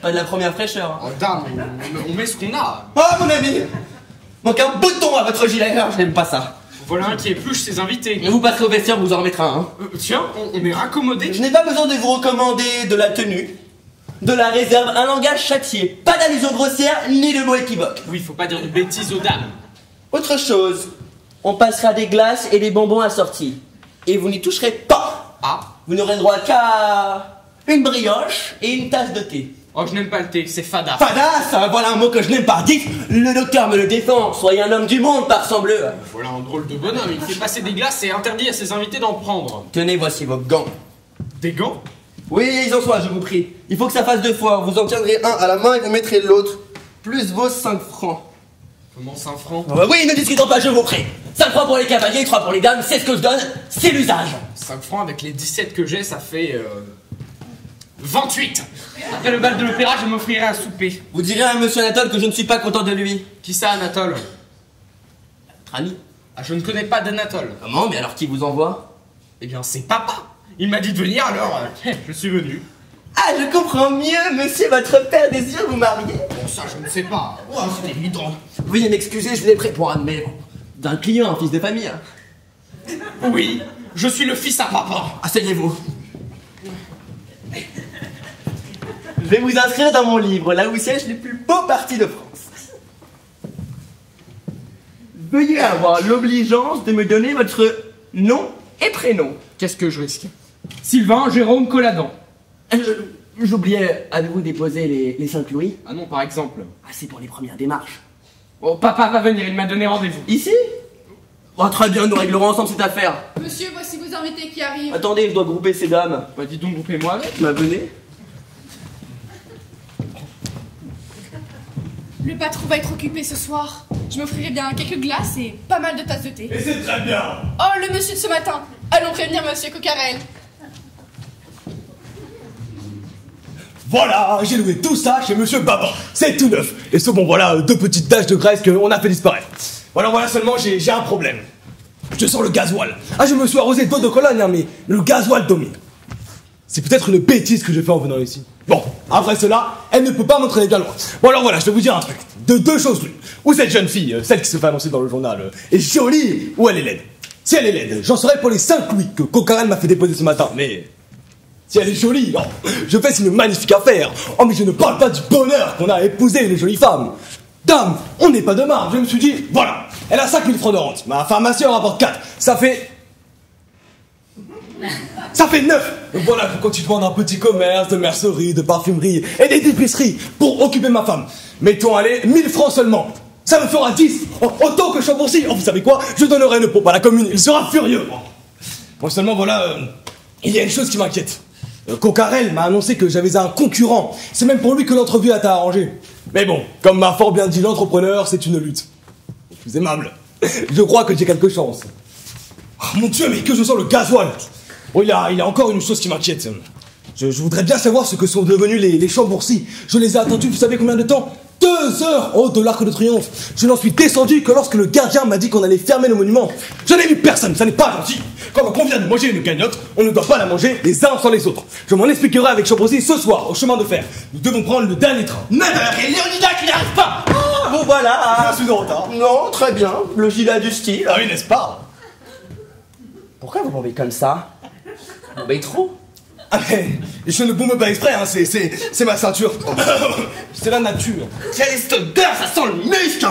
Pas de la première fraîcheur. Hein. Oh, dame, on met ce qu'on a. Ah, mon ami! Manque un bouton à votre gilet, je n'aime pas ça. Voilà un qui épluche ses invités. Mais vous passerez au vestiaire, vous en remettrez un. Hein. Tiens, on est raccommodé. Je n'ai pas besoin de vous recommander de la tenue, de la réserve, un langage châtié. Pas d'allusion grossière, ni de mots équivoques. Oui, faut pas dire de bêtises aux dames. Autre chose, on passera des glaces et des bonbons assortis. Et vous n'y toucherez pas. Ah. Vous n'aurez le droit qu'à une brioche et une tasse de thé. Oh, je n'aime pas le thé, c'est fada. Fada, ça, voilà un mot que je n'aime pas. Dites, le docteur me le défend. Soyez un homme du monde, parsembleu. Voilà un drôle de bonhomme, il fait passer des glaces et interdit à ses invités d'en prendre. Tenez, voici vos gants. Des gants? Oui, ils en soient, je vous prie. Il faut que ça fasse 2 fois. Vous en tiendrez un à la main et vous mettrez l'autre. Plus vos 5 francs. Comment 5 francs? Oui, ne discutons pas, je vous prie. 5 francs pour les cavaliers, 3 pour les dames, c'est ce que je donne, c'est l'usage. 5 francs avec les 17 que j'ai, ça fait 28. Après le bal de l'opéra, je m'offrirai un souper. Vous direz à monsieur Anatole que je ne suis pas content de lui. Qui ça, Anatole? Votre ami. Ah, je ne connais pas d'Anatole. Comment? Mais alors qui vous envoie? Eh bien, c'est papa. Il m'a dit de venir, alors je suis venu. Ah, je comprends mieux, monsieur, votre père désire vous marier. Bon, ça, je ne sais pas. Oh, c'est évident. Veuillez m'excuser, je l'ai pris pour un de mes... d'un client, un fils de famille. Hein. Oui, je suis le fils à papa. Asseyez-vous. Je vais vous inscrire dans mon livre, là où siègent les plus beaux partis de France. Veuillez avoir l'obligeance de me donner votre nom et prénom. Qu'est-ce que je risque? Sylvain Jérôme Colladan. J'oubliais, avez-vous déposé les 5 louis? Ah non, par exemple. Ah, c'est pour les premières démarches. Oh, papa va venir, il m'a donné rendez-vous. Ici? Oh, très bien, nous réglerons ensemble cette affaire. Monsieur, voici vos invités qui arrivent. Attendez, je dois grouper ces dames. Bah, dis donc, groupez-moi avec. Bah, venez. Le patron va être occupé ce soir. Je m'offrirai bien quelques glaces et pas mal de tasses de thé. Et c'est très bien. Oh, le monsieur de ce matin. Allons prévenir monsieur Coquarel. Voilà, j'ai loué tout ça chez Monsieur Baba. C'est tout neuf. Et ce, bon, voilà, 2 petites taches de graisse qu'on a fait disparaître. Voilà, seulement j'ai un problème. Je sens le gasoil. Ah, je me suis arrosé d'eau de Cologne, hein, mais le gasoil domine. C'est peut-être une bêtise que j'ai fait en venant ici. Bon, après cela, elle ne peut pas m'entraîner bien loin. Bon, alors voilà, je vais vous dire un truc. De 2 choses l'une. Ou cette jeune fille, celle qui se fait annoncer dans le journal, est jolie, ou elle est laide. Si elle est laide, j'en serai pour les 5 louis que Coquarel m'a fait déposer ce matin, mais... si elle est jolie, oh, je fais une magnifique affaire. Oh, mais je ne parle pas du bonheur qu'on a à épouser les jolies femmes. Dame, on n'est pas de marre. Je me suis dit, voilà, elle a 5000 francs de rente. Ma pharmacie en rapporte 4. Ça fait 9. Donc voilà, je continue de vendre un petit commerce de mercerie, de parfumerie et des épiceries pour occuper ma femme. Mettons, allez, 1000 francs seulement. Ça me fera 10. Oh, autant que Chambourcy. Oh, vous savez quoi? Je donnerai une pompe à la commune. Il sera furieux. Bon, seulement voilà, il y a une chose qui m'inquiète. Coquarel m'a annoncé que j'avais un concurrent. C'est même pour lui que l'entrevue a été arrangée. Mais bon, comme m'a fort bien dit l'entrepreneur, c'est une lutte. Je suis aimable. Je crois que j'ai quelques chances. Oh, mon Dieu, mais que je sens le gasoil. Oh, il y a encore une chose qui m'inquiète. Je voudrais bien savoir ce que sont devenus les Chambourcy. Je les ai attendus, vous savez combien de temps? 2 heures en haut de l'Arc de Triomphe. Je n'en suis descendu que lorsque le gardien m'a dit qu'on allait fermer le monument. Je n'ai vu personne, ça n'est pas gentil. Quand on vient de manger une cagnotte, on ne doit pas la manger les uns sans les autres. Je m'en expliquerai avec Chambourcy ce soir, au chemin de fer. Nous devons prendre le dernier train. 9 h et Léonidas qui n'arrive pas. Ah, bon voilà. Je suis en retard. Non, très bien. Le gilet du style. Ah oui, n'est-ce pas? Pourquoi vous bombez comme ça? Vous bombez trop. Ah mais, je ne bombe pas exprès, hein, c'est ma ceinture. C'est la nature. Quelle est cette odeur? Ça sent le muscle.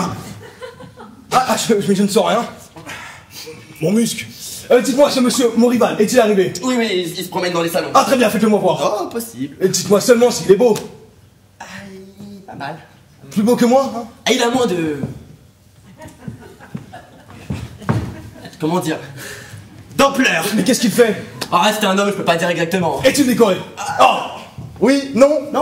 Mais je ne sens rien. Mon muscle. Dites-moi, ce monsieur, mon rival, est-il arrivé? Oui, mais il se promène dans les salons. Ah, très bien, faites-le moi voir. Oh, possible. Et dites-moi seulement s'il est beau. Ah, pas mal. Plus beau que moi, hein? Ah, il a moins de... comment dire? D'ampleur. Mais qu'est-ce qu'il fait? Ah, reste un homme, je peux pas dire exactement. Est-il décoré? Oh. Oui? Non? Non?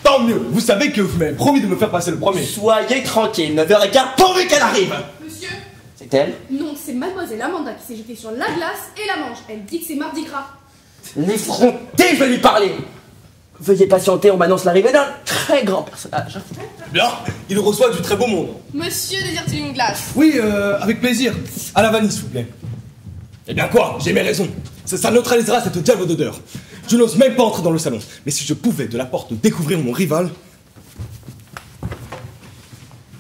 Tant mieux. Vous savez que vous m'avez promis de me faire passer le premier. Soyez tranquille, 9h15, pourvu qu'elle arrive. Monsieur? C'est elle? Non, c'est mademoiselle Amanda qui s'est jetée sur la glace et la mange. Elle dit que c'est mardi gras. L'effronté, je vais lui parler. Veuillez patienter, on m'annonce l'arrivée d'un très grand personnage. Bien, il reçoit du très beau monde. Monsieur, désire-t-il une glace? Oui, avec plaisir. À la vanille, s'il vous plaît. Eh bien quoi, j'ai mes raisons. Ça neutralisera cette diable d'odeur. Je n'ose même pas entrer dans le salon. Mais si je pouvais de la porte découvrir mon rival...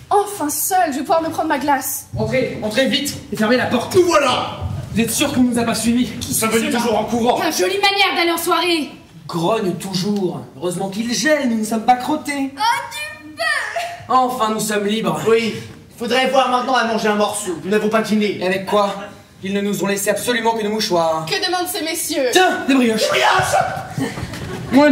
Enfin seul, je vais pouvoir me prendre ma glace. Entrez vite et fermez la porte. Nous voilà. Vous êtes sûr qu'on ne nous a pas suivis? Nous sommes venus toujours en courant. Quelle jolie manière d'aller en soirée. Grogne toujours. Heureusement qu'il gèle, nous ne sommes pas crottés. Oh, du pain. Enfin, nous sommes libres. Oui, faudrait voir maintenant à manger un morceau. Nous n'avons pas dîné. Et avec quoi? Ils ne nous ont laissé absolument que nos mouchoirs. Que demandent ces messieurs? Tiens, des brioches. Moi,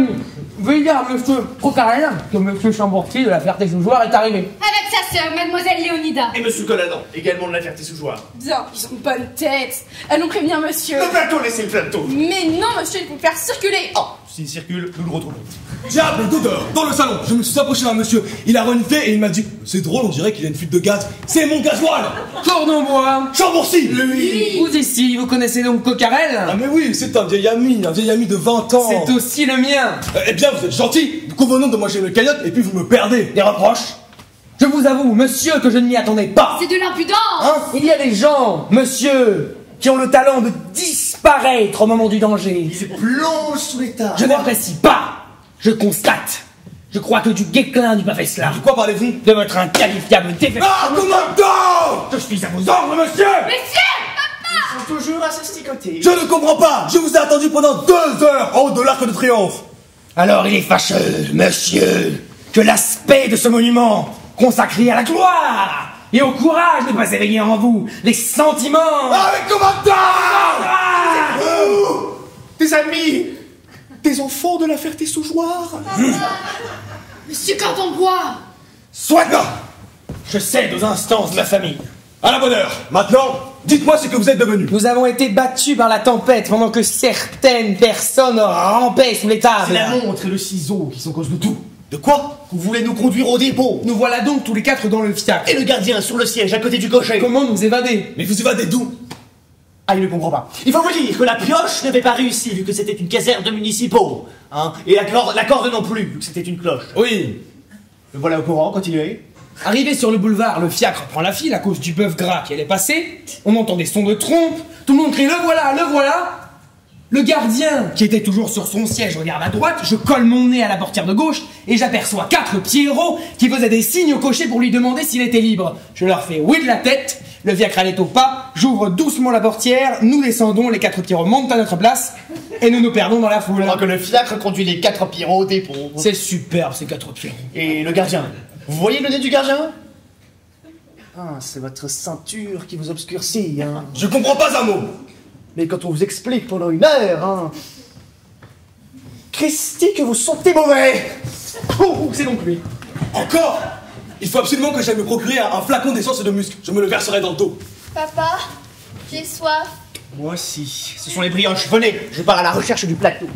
veuillez dire à monsieur Coquarel que monsieur Chambourcy de la Ferté-Joujoire est arrivé. Avec sa sœur, mademoiselle Léonida. Et monsieur Colladan, également de la Ferté-sous-Joie. Bien, ils ont une bonne tête. Allons prévenir monsieur. Le plateau, laissez le plateau. Mais non, monsieur, il faut le faire circuler. Oh, s'il circule, nous le retrouvons. Diable d'odeur dans le salon. Je me suis approché d'un monsieur. Il a reniflé et il m'a dit c'est drôle, on dirait qu'il y a une fuite de gaz. C'est mon gasoil. Cordon bois. Chambourcy. Vous ici, vous connaissez donc Coquerel? Ah mais oui, c'est un vieil ami de 20 ans. C'est aussi le mien. Eh bien, vous êtes gentil. Nous convenons de manger une cagnotte et puis vous me perdez. Des reproches. Je vous avoue, monsieur, que je ne m'y attendais pas. C'est de l'impudence. Hein? Il y a des gens, monsieur, qui ont le talent de disparaître au moment du danger. Il se plonge sous les tables. Je n'apprécie pas. Je constate. Je crois que du guéclin du pas cela. De quoi parlez-vous? De votre inqualifiable défaite. Ah, commandant! Je suis à vos ordres, monsieur. Messieurs, Ils sont toujours à s'asticoter. Je ne comprends pas. Je vous ai attendu pendant 2 heures en haut de l'Arc de Triomphe. Alors il est fâcheux, monsieur, que l'aspect de ce monument, consacré à la gloire et au courage de pas éveiller en vous les sentiments. Ah, mais commandant! Tes amis, des enfants de la Ferté-sous-Joie. monsieur Cordon-Bois. Soit là. Je cède aux instances de la famille. À la bonne heure. Maintenant, dites-moi ce que vous êtes devenu. Nous avons été battus par la tempête pendant que certaines personnes rampaient sous les tables. C'est la montre et le ciseau qui sont cause de tout. De quoi? Vous voulez nous conduire au dépôt. Nous voilà donc tous les 4 dans le fiacre. Et le gardien sur le siège à côté du cocher. Comment nous évader? Mais vous évadez d'où? Ah, il ne comprend pas. Il faut vous dire que la pioche n'avait pas réussi vu que c'était une caserne de municipaux. Hein, et la corde non plus vu que c'était une cloche. Oui. Le voilà au courant, continuez. Arrivé sur le boulevard, le fiacre prend la file à cause du bœuf gras qui allait passer. On entend des sons de trompe. Tout le monde crie le voilà, le voilà. Le gardien, qui était toujours sur son siège, regarde à droite. Je colle mon nez à la portière de gauche et j'aperçois 4 Pierrots qui faisaient des signes au cocher pour lui demander s'il était libre. Je leur fais oui de la tête. Le fiacre allait au pas. J'ouvre doucement la portière. Nous descendons. Les 4 Pierrots montent à notre place et nous nous perdons dans la foule. Pendant que le fiacre conduit les 4 Pierrots au dépôt. C'est superbe ces 4 Pierrots. Et le gardien. Vous voyez le nez du gardien? Ah, c'est votre ceinture qui vous obscurcit, hein. Je comprends pas un mot. Mais quand on vous explique pendant 1 heure, hein. Christy, que vous sentez mauvais. Oh, c'est donc lui. Encore? Il faut absolument que j'aille me procurer un flacon d'essence et de musc. Je me le verserai dans le dos. Papa, j'ai soif. Moi aussi. Ce sont les brioches. Venez, je pars à la recherche du plateau.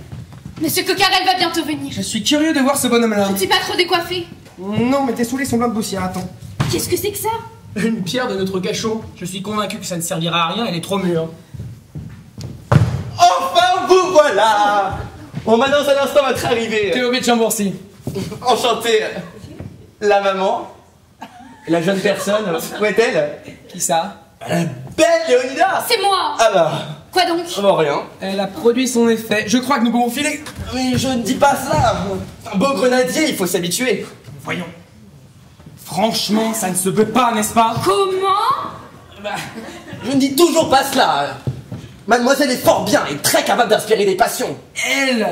Monsieur Coquerel va bientôt venir. Je suis curieux de voir ce bonhomme-là. Je ne suis pas trop décoiffée. Non, mais tes souliers sont pleins de poussière, attends. Qu'est-ce que c'est que ça? Une pierre de notre cachot. Je suis convaincu que ça ne servira à rien, elle est trop mûre. Enfin, vous voilà. On m'annonce à l'instant votre arrivée. Théobie de Chambourcy. Enchanté. La maman. La jeune personne. Où est-elle? Qui ça? La belle Léonida. C'est moi. Ah bah. Quoi donc? Bon, rien. Elle a produit son effet. Je crois que nous pouvons filer. Mais je ne dis pas ça. Un beau grenadier, il faut s'habituer. Voyons. Franchement, ça ne se peut pas, n'est-ce pas? Comment? Je ne dis toujours pas cela. Mademoiselle est fort bien et très capable d'inspirer des passions. Elle.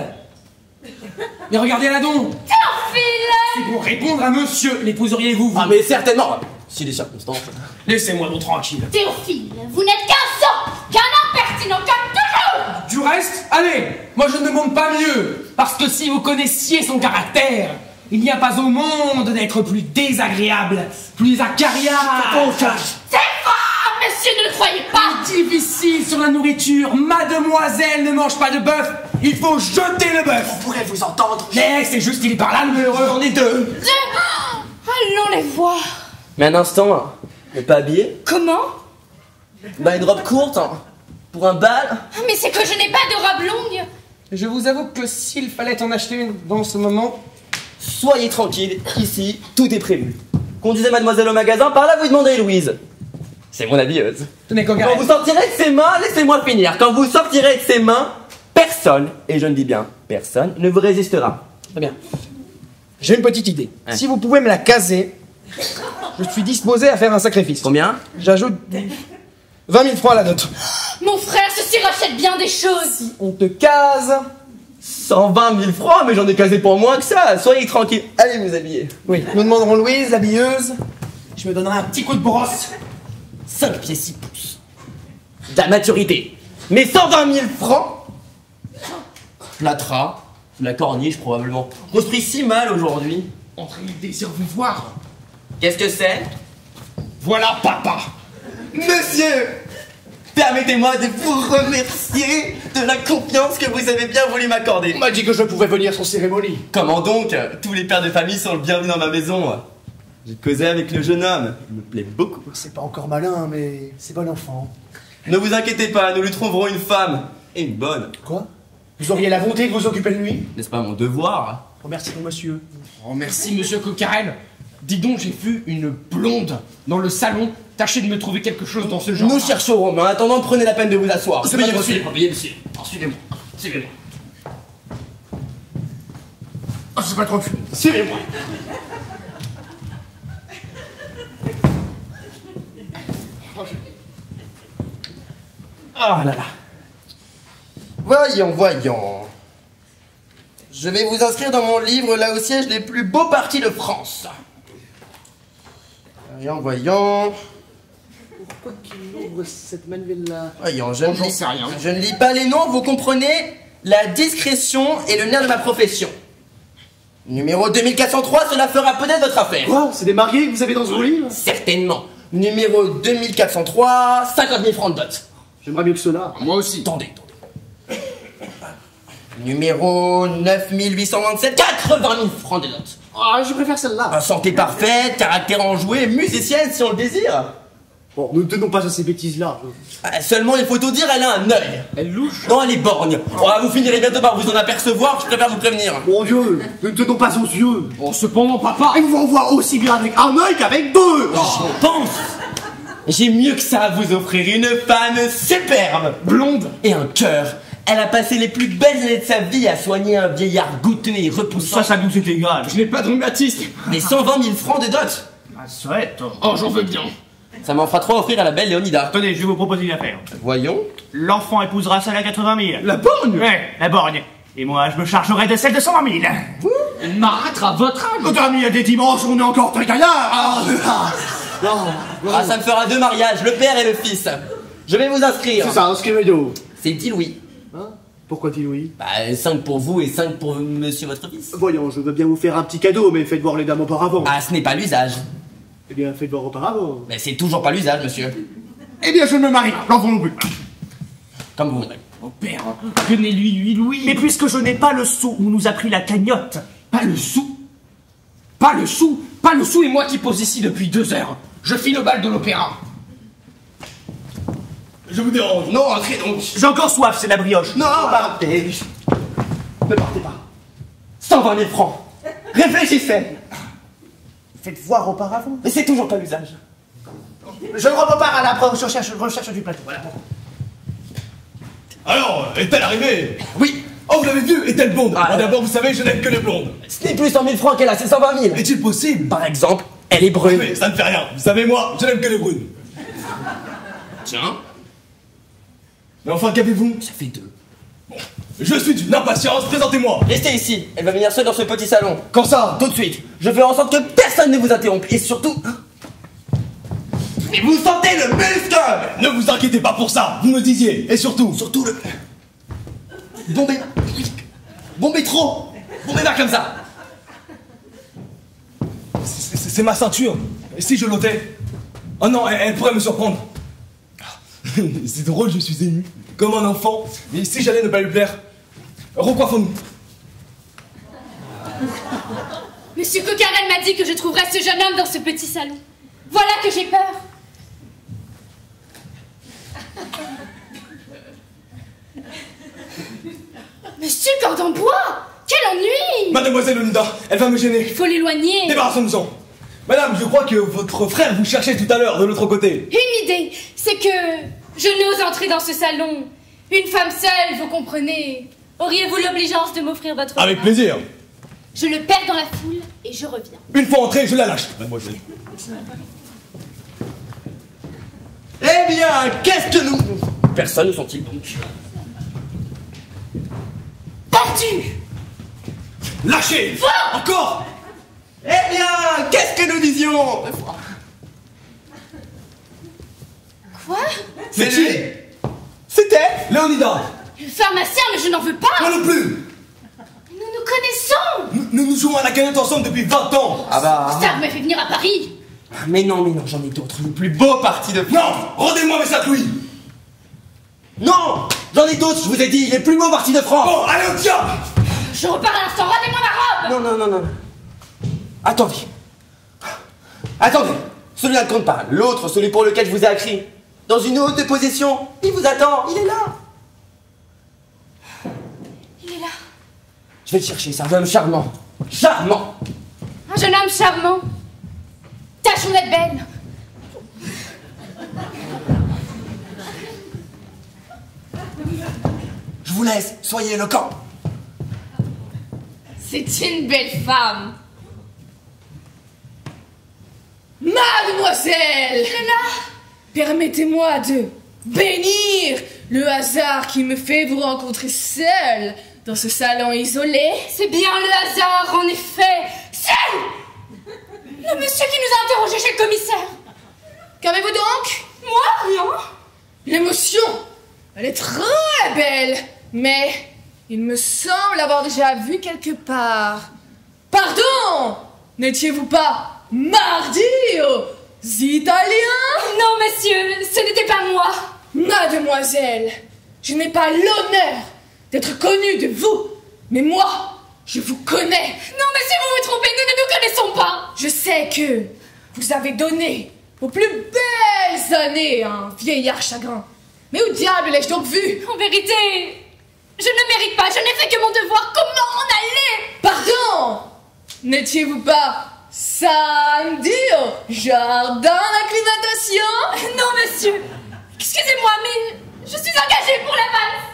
Mais regardez là donc. Théophile! C'est pour répondre à monsieur. L'épouseriez-vous, vous? Ah mais certainement. Si les circonstances. Laissez-moi donc tranquille. Théophile, vous n'êtes qu'un sot, qu'un impertinent, comme toujours! Du reste, allez, moi je ne demande pas mieux. Parce que si vous connaissiez son caractère, il n'y a pas au monde d'être plus désagréable, plus acariâtre. C'est fort, monsieur, ne le croyez pas! Difficile sur la nourriture. Mademoiselle ne mange pas de bœuf. Il faut jeter le bœuf. On pourrait vous entendre. Mais c'est juste qu'il est par là, le malheureux. On est 2. Allons les voir. Mais un instant, n'est pas habillé? Comment? Bah une robe courte, hein, pour un bal. Mais c'est que je n'ai pas de robe longue. Je vous avoue que s'il fallait en acheter une dans ce moment... Soyez tranquille, ici, tout est prévu. Conduisez mademoiselle au magasin, par là vous demandez Louise. C'est mon habilleuse. Tenez, Quand Coquerel. vous sortirez de ses mains, laissez-moi finir. Quand vous sortirez de ses mains, personne, et je ne dis bien personne, ne vous résistera. Très bien. J'ai une petite idée. Ouais. Si vous pouvez me la caser, je suis disposé à faire un sacrifice. Combien? J'ajoute 20 000 francs à la note. Mon frère, ceci rachète bien des choses. On te case. 120 000 francs, mais j'en ai casé pour moins que ça. Soyez tranquille. Allez vous habiller. Oui, nous demanderons Louise, l'habilleuse. Je me donnerai un petit coup de brosse. 5 pieds 6 pouces. De la maturité. Mais 120 000 francs. Plâtras, la corniche probablement. On se prie si mal aujourd'hui. Entrez, il désire vous voir. Qu'est-ce que c'est? Voilà, papa. Monsieur, permettez-moi de vous remercier de la confiance que vous avez bien voulu m'accorder. On m'a dit que je pouvais venir sans cérémonie. Comment donc? Tous les pères de famille sont le bienvenu dans ma maison. J'ai causé avec le jeune homme, il me plaît beaucoup. C'est pas encore malin, mais c'est bon enfant. Ne vous inquiétez pas, nous lui trouverons une femme. Et une bonne. Quoi? Vous auriez la bonté de vous occuper de lui? N'est-ce pas mon devoir? Remercie mon monsieur. Oh, merci, monsieur Coquerel. Dis donc, j'ai vu une blonde dans le salon. Tâchez de me trouver quelque chose dans ce genre. Nous chercherons, mais en attendant, prenez la peine de vous asseoir. Veuillez me suivre, veuillez me suivre. Suivez-moi, suivez-moi. Oh, c'est pas trop fou. Suivez-moi. Ah là là. Voyons, voyons. Je vais vous inscrire dans mon livre là où siègent les plus beaux partis de France. Voyons, voyons. Pourquoi qu'il ouvre cette manuelle-là? Voyons, J'en sais rien. Je ne lis pas les noms, vous comprenez? La discrétion est le nerf de ma profession. Numéro 2403, cela fera peut-être votre affaire. Quoi? C'est des mariés que vous avez dans ce livre? Certainement. Numéro 2403, 50 000 francs de dot. J'aimerais mieux que cela. Moi aussi. Attendez. Numéro 9827, 80 000 francs de dot. Ah, je préfère celle-là. Santé parfaite, caractère enjoué, musicienne si on le désire. Bon, nous ne tenons pas à ces bêtises-là. Seulement, il faut tout dire, elle a un œil. Elle louche. Non, elle est borgne. Oh, vous finirez bientôt par vous en apercevoir, je préfère vous prévenir. Mon Dieu, nous ne tenons pas aux yeux. Bon, cependant, papa. Et vous en voir aussi bien avec un œil qu'avec deux. Je pense. J'ai mieux que ça à vous offrir, une femme superbe, Blonde. et un cœur. Elle a passé les plus belles années de sa vie à soigner un vieillard goûteux et repoussant. Ça nous est égal. Je n'ai pas de rhumatisme. Mais 120 000 francs de dot. Ah, souhaite. Oh, j'en veux bien. Ça m'en fera trop offrir à la belle Léonida. Tenez, je vais vous proposer une affaire. Voyons. L'enfant épousera celle à 80 000. La borgne. Ouais, la borgne. Et moi, je me chargerai de celle de 120 000. Une marâtre à votre âge. Notre ami, il y a des dimanches où on est encore très gaillard. Ah, ça me fera deux mariages, le père et le fils. Je vais vous inscrire. C'est ça, inscrivez-nous. C'est 10 louis. Hein? Pourquoi dit oui? Bah, 5 pour vous et 5 pour monsieur votre fils. Voyons, je veux bien vous faire un petit cadeau, mais faites voir les dames auparavant. Ah, ce n'est pas l'usage. Eh bien, faites voir auparavant. Mais c'est toujours pas l'usage, monsieur. Eh bien, je ne me marie pas. L'enfant non plus. Comme vous voudrez. Oh, père, donnez-lui 8 louis. Mais puisque je n'ai pas le sou, on nous a pris la cagnotte. Pas le sou. Pas le sou. Pas le sou et moi qui pose ici depuis 2 heures. Je file le bal de l'opéra. Je vous dérange. Non, entrez donc. J'ai encore soif, c'est la brioche. Non, partez. Ne partez pas. 120 000 francs. Réfléchissez. Faites voir auparavant. Mais c'est toujours pas l'usage. Je repars à la recherche du plateau. Voilà. Alors, est-elle arrivée? Oui. Oh, vous l'avez vue? Est-elle blonde? Ah, D'abord, vous savez, je n'aime que les blondes. Ce n'est plus 100 000 francs qu'elle a, c'est 120 000. Est-il possible? Par exemple, elle est brune. Mais ça ne fait rien. Vous savez, moi, je n'aime que les brunes. Tiens. Mais enfin, qu'avez-vous? Ça fait 2. Je suis d'une impatience, présentez-moi. Restez ici. Elle va venir seule dans ce petit salon. Quand ça? Tout de suite. Je fais en sorte que personne ne vous interrompe. Et surtout... Mais vous sentez le muscle? Ne vous inquiétez pas pour ça, vous me disiez. Et surtout... Surtout le... Bombez... Bombez trop. Bombez pas comme ça. C'est ma ceinture. Et si je l'ôtais? Oh non, elle pourrait me surprendre. C'est drôle, je suis ému. Comme un enfant. Mais si j'allais ne pas lui plaire, recoiffons-nous. Monsieur Coquerel m'a dit que je trouverais ce jeune homme dans ce petit salon. Voilà que j'ai peur. Monsieur Cordon-Bois, quel ennui! Mademoiselle Olinda, elle va me gêner. Il faut l'éloigner. Débarrassons-nous-en. Madame, je crois que votre frère vous cherchait tout à l'heure de l'autre côté. Une idée, c'est que je n'ose entrer dans ce salon. Une femme seule, vous comprenez. Auriez-vous l'obligeance de m'offrir votre Avec main? plaisir. Je le perds dans la foule et je reviens. Une fois entrée, je la lâche, mademoiselle. Eh bien, qu'est-ce que nous... Personne, où sont-ils donc? Perdu! Lâchez! Va! Encore! Eh bien, qu'est-ce que nous disions? Quoi? C'est qui? C'était Léonida! Le pharmacien, mais je n'en veux pas! Moi non plus! Nous nous connaissons! Nous jouons à la cagnotte ensemble depuis 20 ans! Ah bah... Ça m'a fait venir à Paris! Mais non, j'en ai d'autres. Le plus beau parti de France. Non, rendez-moi mes 5 louis. Non, j'en ai d'autres, je vous ai dit, les plus beaux partis de France. Bon, allez au diable. Je repars à l'instant, rendez-moi ma robe. Non. Attendez. Celui-là ne compte pas. L'autre, celui pour lequel je vous ai écrit. Dans une haute position. Il vous attend, il est là. Il est là. Je vais le chercher, c'est un homme charmant. Charmant. Un jeune homme charmant. Tâchons d'être belle. Je vous laisse, soyez éloquent. C'est une belle femme. Mademoiselle! Permettez-moi de bénir le hasard qui me fait vous rencontrer seule dans ce salon isolé. C'est bien le hasard, en effet. Seul! Le monsieur qui nous a interrogés chez le commissaire. Qu'avez-vous donc? Moi, rien. L'émotion, elle est très belle, mais il me semble avoir déjà vu quelque part. Pardon! N'étiez-vous pas mardi aux Italiens? Non, monsieur, ce n'était pas moi. Mademoiselle, je n'ai pas l'honneur d'être connue de vous, mais moi, je vous connais. Non, monsieur, vous vous trompez, nous ne nous connaissons pas. Je sais que vous avez donné vos plus belles années à un vieillard chagrin. Mais où diable l'ai-je donc vu? En vérité, je ne mérite pas, je n'ai fait que mon devoir. Comment m'en aller? Pardon! N'étiez-vous pas samedi au jardin d'acclimatation? Non, monsieur, excusez-moi, mais je suis engagée pour la valse.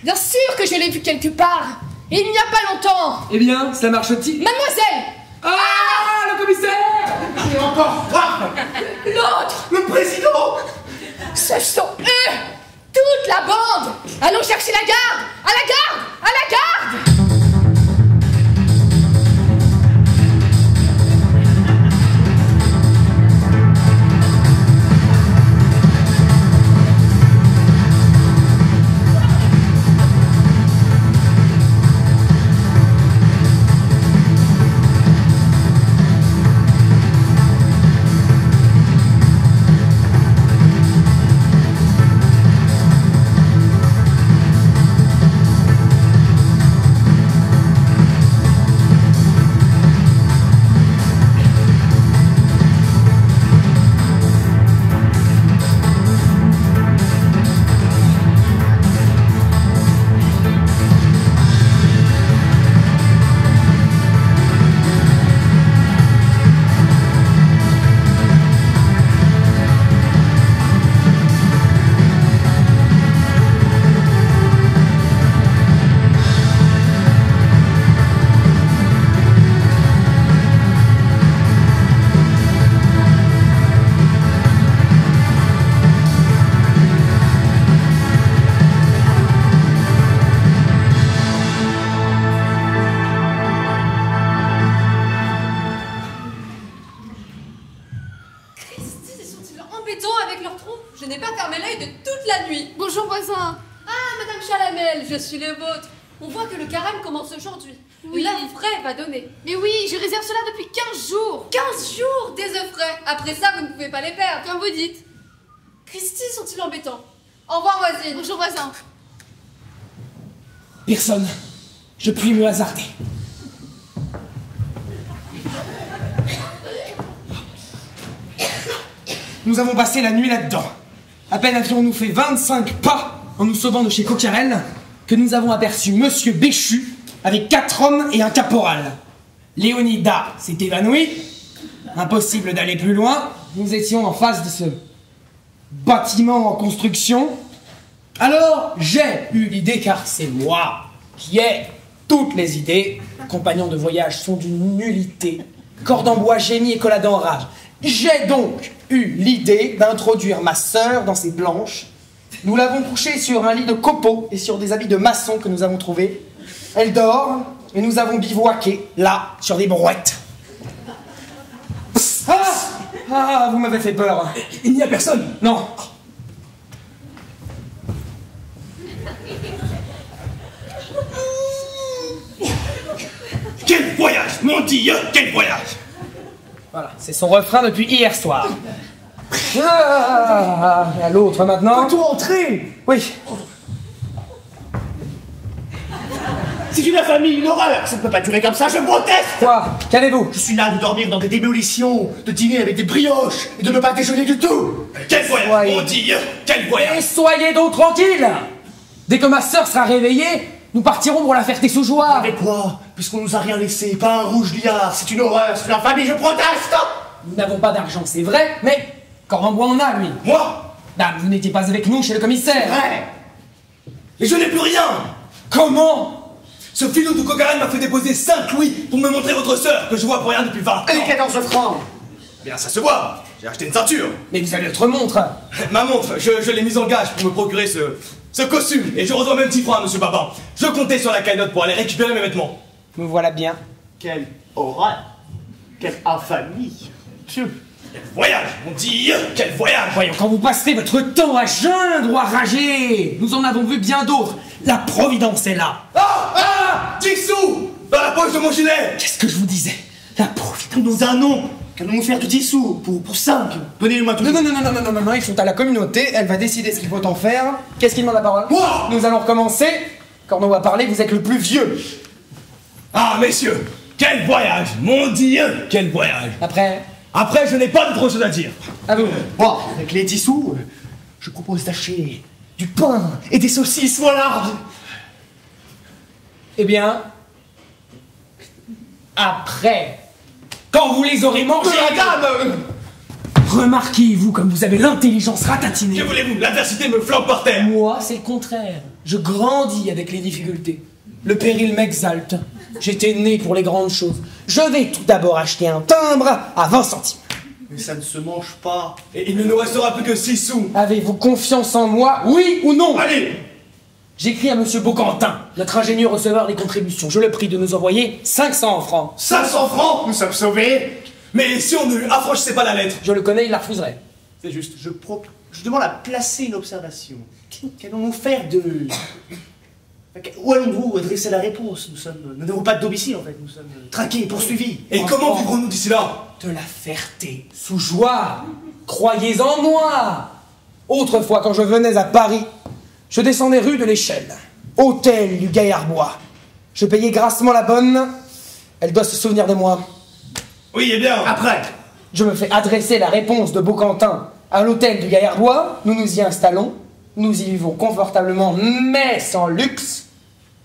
Bien sûr que je l'ai vu quelque part, et il n'y a pas longtemps. Eh bien, ça marche-t-il? Mademoiselle! Ah, le commissaire! Et encore L'autre! le président. Ce sont eux! Toute la bande! Allons chercher la garde! À la garde! À la garde! Je n'ai pas fermé l'œil de toute la nuit. Bonjour, voisin. Ah, Madame Chalamel, je suis le vôtre. On voit que le carême commence aujourd'hui. Oui. L'œuf frais va donner. Mais oui, je réserve cela depuis 15 jours. 15 jours des œufs frais. Après ça, vous ne pouvez pas les perdre. Comme vous dites. Christy, sont-ils embêtants? Au revoir, voisine. Bonjour, voisin. Personne. Je puis me hasarder. Nous avons passé la nuit là-dedans. À peine avions-nous fait 25 pas en nous sauvant de chez Coquerel que nous avons aperçu Monsieur Béchu avec 4 hommes et un caporal. Léonida s'est évanouie. Impossible d'aller plus loin. Nous étions en face de ce bâtiment en construction. Alors j'ai eu l'idée, car c'est moi qui ai toutes les idées. Compagnons de voyage sont d'une nullité. Corde en bois, génie et collade en rage. J'ai donc eu l'idée d'introduire ma sœur dans ces planches. Nous l'avons couchée sur un lit de copeaux et sur des habits de maçon que nous avons trouvés. Elle dort et nous avons bivouaqué là, sur des brouettes. Ah, vous m'avez fait peur. Il n'y a personne. Non. Quel voyage, mon Dieu, quel voyage! Voilà, c'est son refrain depuis hier soir. Ah, et à l'autre maintenant. Peut-on entrer? Oui. C'est une infamie, une horreur. Ça ne peut pas durer comme ça, je proteste. Quoi? Qu'avez-vous? Je suis là de dormir dans des démolitions, de dîner avec des brioches et de ne pas déjeuner du tout. Quel voyage, mon Dieu! Quel Et voyage! soyez donc tranquille. Dès que ma sœur sera réveillée, nous partirons pour la Ferté-sous-Joie. Avec quoi? Puisqu'on nous a rien laissé, pas un rouge liard, c'est une horreur, c'est une infamie, je proteste. Nous n'avons pas d'argent, c'est vrai, mais Cornbois en a, lui. Moi? Dame, vous n'étiez pas avec nous chez le commissaire. Ouais. Mais je n'ai plus rien! Comment? Ce filou de cocaïne m'a fait déposer 5 louis pour me montrer votre sœur, que je vois pour rien depuis 20 ans. Et 14 francs. Bien, ça se voit. J'ai acheté une ceinture. Mais vous avez votre montre. Ma montre, je l'ai mise en gage pour me procurer ce costume. Et je redois même 10 francs à monsieur Baban. Je comptais sur la cagnotte pour aller récupérer mes vêtements. Me voilà bien. Quelle horreur. Quelle infamie. Dieu. Quel voyage, mon Dieu! Quel voyage! Voyons, quand vous passerez votre temps à geindre ou à rager, nous en avons vu bien d'autres. La Providence est là. Ah! 10 sous! Dans la poche de mon gilet! Qu'est-ce que je vous disais? La Providence. Nous un nom. Qu'allons-nous faire de 10 sous pour 5? Donnez-nous-moi tout. Non, ils sont à la communauté, elle va décider ce qu'il faut en faire. Qu'est-ce qui demande la parole? Moi! Nous allons recommencer. Quand on va parler, vous êtes le plus vieux. Ah, messieurs! Quel voyage! Mon Dieu! Quel voyage! Après, je n'ai pas d'autre chose à dire. à vous. Bon, avec les 10 sous, je propose d'acheter du pain et des saucisses, voilà. Eh bien, après, quand vous les aurez mangés, Madame. remarquez-vous comme vous avez l'intelligence ratatinée. Que voulez-vous? L'adversité me flanque par terre. Moi, c'est le contraire. Je grandis avec les difficultés. Le péril m'exalte. J'étais né pour les grandes choses. Je vais tout d'abord acheter un timbre à 20 centimes. Mais ça ne se mange pas. Et il ne nous restera plus que 6 sous. Avez-vous confiance en moi, oui ou non? Allez! J'écris à monsieur Beauquentin, notre ingénieur receveur des contributions. Je le prie de nous envoyer 500 francs. 500 francs! Nous sommes sauvés. Mais si on ne lui affranchissait pas la lettre? Je le connais, il la refuserait. C'est juste. Je demande à placer une observation. Qu'allons-nous faire de... Où allons-nous adresser la réponse? Nous n'avons pas de domicile en fait, nous sommes traqués, poursuivis. Et comment vivrons-nous d'ici là? De la Ferté-sous-Joie. Croyez en moi. Autrefois, quand je venais à Paris, je descendais rue de l'Échelle, hôtel du Gaillard-Bois. Je payais grassement la bonne. Elle doit se souvenir de moi. Oui, eh bien. Après, Je me fais adresser la réponse de Beauquentin à l'hôtel du Gaillard-Bois. Nous nous y installons. Nous y vivons confortablement, mais sans luxe.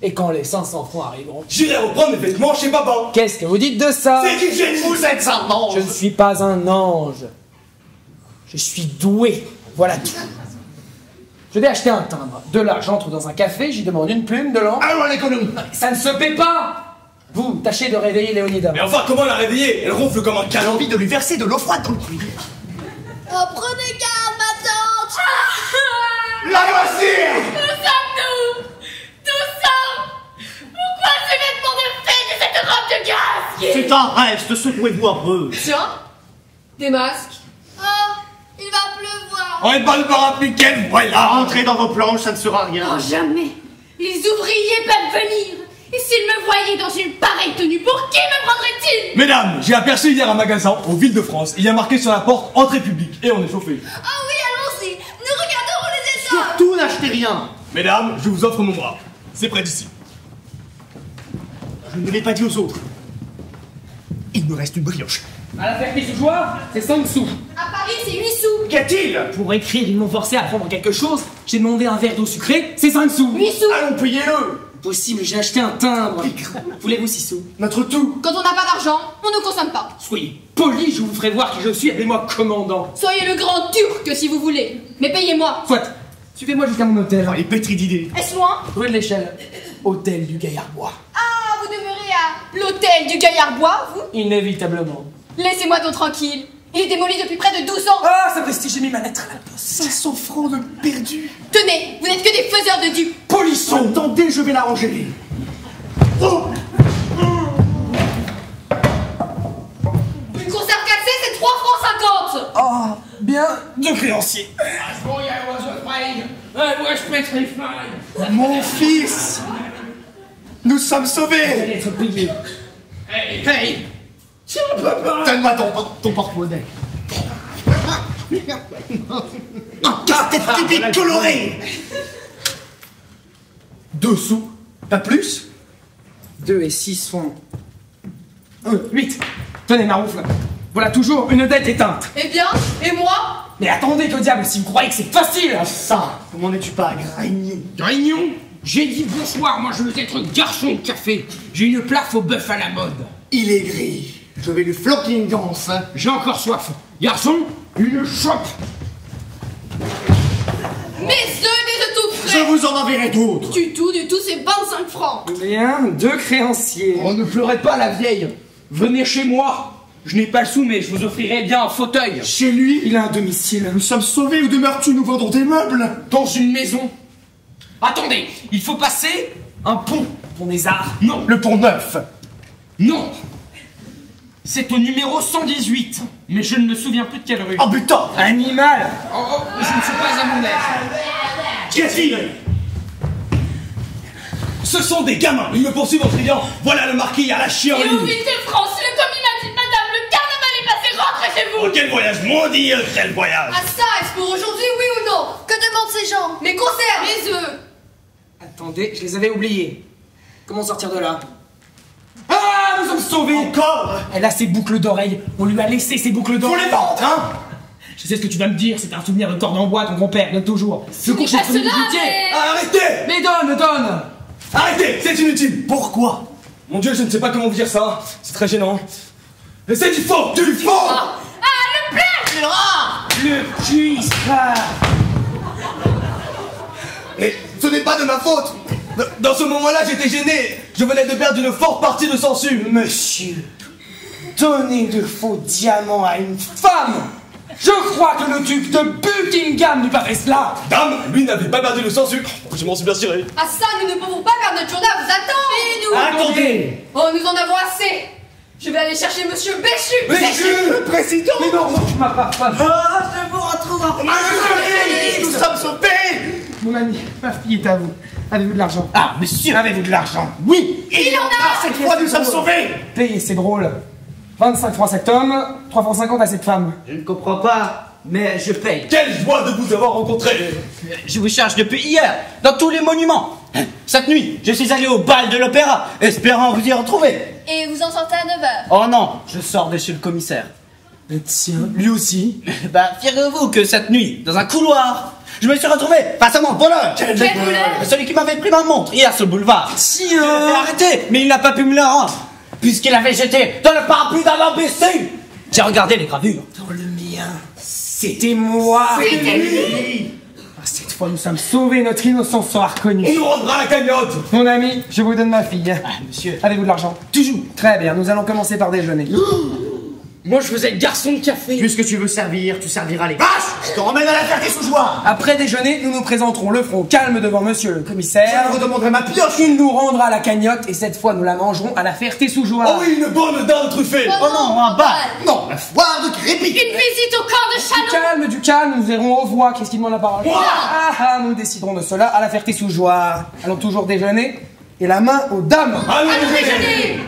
Et quand les 500 francs arriveront... J'irai reprendre mes vêtements chez Baban. Qu'est-ce que vous dites de ça? C'est du génie! vous êtes un ange. Je ne suis pas un ange. Je suis doué. Voilà tout. Je vais acheter un timbre. De là, j'entre dans un café, j'y demande une plume, de l'encre. Allons à l'économie. Ça ne se paie pas. Vous, tâchez de réveiller Léonida. Mais enfin, comment la réveiller? Elle ronfle comme un J'ai canon. envie de lui verser de l'eau froide dans le puits. Oh, prenez garde, ma tante. La voici. Nous sommes nous. Tout ça. Pourquoi ces vêtements de fête et cette robe de gaz? C'est un reste, secouez-vous un peu. Tiens, des masques. Oh, il va pleuvoir. On est pas le parapluie, quel voyage! Rentrez dans vos planches, ça ne sera rien. Oh, jamais. Les ouvriers peuvent venir. Et s'ils me voyaient dans une pareille tenue, pour qui me prendraient-ils? Mesdames, j'ai aperçu hier un magasin aux villes de France. Il y a marqué sur la porte entrée publique et on est chauffé. Ah oui, allons-y. Nous regarderons les échanges. Surtout n'achetez rien. Mesdames, je vous offre mon bras. C'est près d'ici. Je ne l'ai pas dit aux autres. Il me reste une brioche. À la Ferté-sous-Joie, c'est 5 sous. À Paris, c'est 8 sous. Qu'y a-t-il? Pour écrire, ils m'ont forcé à prendre quelque chose. J'ai demandé un verre d'eau sucrée, c'est 5 sous. 8 sous. Allons, payez-le. Possible, j'ai acheté un timbre. Voulez-vous 6 sous? Notre tout. Quand on n'a pas d'argent, on ne consomme pas. Soyez poli, je vous ferai voir qui je suis, appelez-moi commandant. Soyez le grand turc si vous voulez. Mais payez-moi. Soit, suivez-moi jusqu'à mon hôtel. Oh, il est pétri d'idées. Est-ce loin? Rue de l'Échelle, hôtel du Gaillard-Bois. Ah, vous demeurez à l'hôtel du Gaillard-Bois, vous? Inévitablement. Laissez-moi donc tranquille. Il est démoli depuis près de 12 ans. Ah, ça prestige, j'ai mis ma lettre à la poste. 500 francs de perdu. Tenez, vous n'êtes que des faiseurs de dupes. Polisson. Attendez, je vais l'arranger. Oh. Une conserve cassée, c'est 3 francs 50. Ah, bien, deux créanciers. Mon fils. Nous sommes Vous sauvés. allez être payé. Hey, Tiens, papa. Donne-moi ton porte-monnaie. Un casse-tête stupide coloré. 2 sous, pas plus. 2 et 6 font 8. Tenez, Maroufle. Voilà toujours une dette éteinte. Eh bien, et moi? Mais attendez, que diable, si vous croyez que c'est facile. Ça, comment n'es-tu pas Grignon? Grignon, j'ai dit bonsoir, moi je veux être garçon de café. J'ai une plaffe au bœuf à la mode. Il est gris. Je vais lui flanquer une danse. Hein. J'ai encore soif. Garçon, une chope. Mes œufs, mes tout Je frais. vous en enverrai d'autres. Du tout, c'est 25 francs. Bien, 2 créanciers. Oh, ne pleurez pas, la vieille. Venez chez moi. Je n'ai pas le sou, mais je vous offrirai bien un fauteuil. Chez lui, Il a un domicile. nous sommes sauvés. Où demeures-tu? Nous vendons des meubles. Dans une maison. Attendez, il faut passer un pont. Pont des Arts. Non, Le pont neuf. non. C'est au numéro 118, mais je ne me souviens plus de quelle rue. Oh putain. Animal. Oh, je ne suis pas à mon aise. Qu'y a-t-il? Ce sont des gamins. Ils me poursuivent en criant. Voilà le marquis à la Et chienlit. où vit-il, France? Le commis m'a dit, madame, le carnaval est passé, rentrez chez vous. Oh, quel voyage, mon Dieu, quel voyage. Ah ça, est-ce pour aujourd'hui, oui ou non? Que demandent ces gens? Mes conserves, mes œufs. Attendez, je les avais oubliés. Comment sortir de là? Ah, nous sommes sauvés. Encore. Elle a ses boucles d'oreilles. On lui a laissé ses boucles Faut d'oreilles. les vendre, hein. Je sais ce que tu vas me dire. C'est un souvenir de corde en bois, ton grand-père, donne toujours. Ce Pas cela, mais... Arrêtez. Mais donne. Arrêtez, c'est inutile. Pourquoi? Mon Dieu, je ne sais pas comment vous dire ça. C'est très gênant. Mais c'est du faux. Du faux. Ah, le plein. Le cuistre. Et ce n'est pas de ma faute. Dans ce moment-là, j'étais gêné. Je venais de perdre une forte partie de sangsue. Monsieur, donner de faux diamants à une femme. Je crois que le duc de Buckingham n'eût pas fait cela. Dame, lui n'avait pas perdu le sangsue. Je m'en suis bien tiré. Ah ça, nous ne pouvons pas perdre notre journée à vous attendre. Et nous? Attendez. Oh, nous en avons assez. Je vais aller chercher Monsieur Béchu. Le président. Mais non, tu m'as pas. Je vous retrouve en Nous sommes sauvés. Mon ami, ma fille est à vous. Avez-vous de l'argent? Ah, monsieur, avez-vous de l'argent? Oui. Il en a. Cette fois, nous sommes sauvés. Payez, c'est drôle. 25 francs cet homme, 3 francs 50 à cette femme. Je ne comprends pas, mais je paye. Quelle joie de vous avoir rencontré. Je vous charge depuis hier, dans tous les monuments. Cette nuit, je suis allé au bal de l'opéra, espérant vous y retrouver. Et vous en sortez à 9h. Oh non, je sors de chez le commissaire. Tiens, lui aussi. Bah, figurez-vous que cette nuit, dans un couloir, je me suis retrouvé face à mon voleur. Quel voleur? Celui qui m'avait pris ma montre hier sur le boulevard. Je l'ai arrêté, mais il n'a pas pu me la rendre, puisqu'il avait jeté dans le parapluie d'un imbécile. J'ai regardé les gravures. Dans le mien, c'était moi. C'était lui. Ah, cette fois, nous sommes sauvés, notre innocence sera reconnue. On nous rendra la cagnotte. Mon ami, je vous donne ma fille. Ah, monsieur. Avez-vous de l'argent? Toujours. Très bien, nous allons commencer par déjeuner. Moi, je veux être garçon de café. Puisque tu veux servir, tu serviras les vaches. Je te ramène à la Ferté-sous-Joie. Après déjeuner, nous nous présenterons le front calme devant monsieur le commissaire. Je vous demanderai ma pioche. Il nous rendra la cagnotte et cette fois, nous la mangerons à la Ferté-sous-Joie. Oh oui, une bonne dinde truffée. Oh non, un bal. Non, la foire de Crépy. Une visite au camp de Chalon. Du calme, nous irons aux voix. Qu'est-ce qui demande la parole? Nous déciderons de cela à la Ferté-sous-Joie. Allons toujours déjeuner et la main aux dames. Allez, Déjeuner.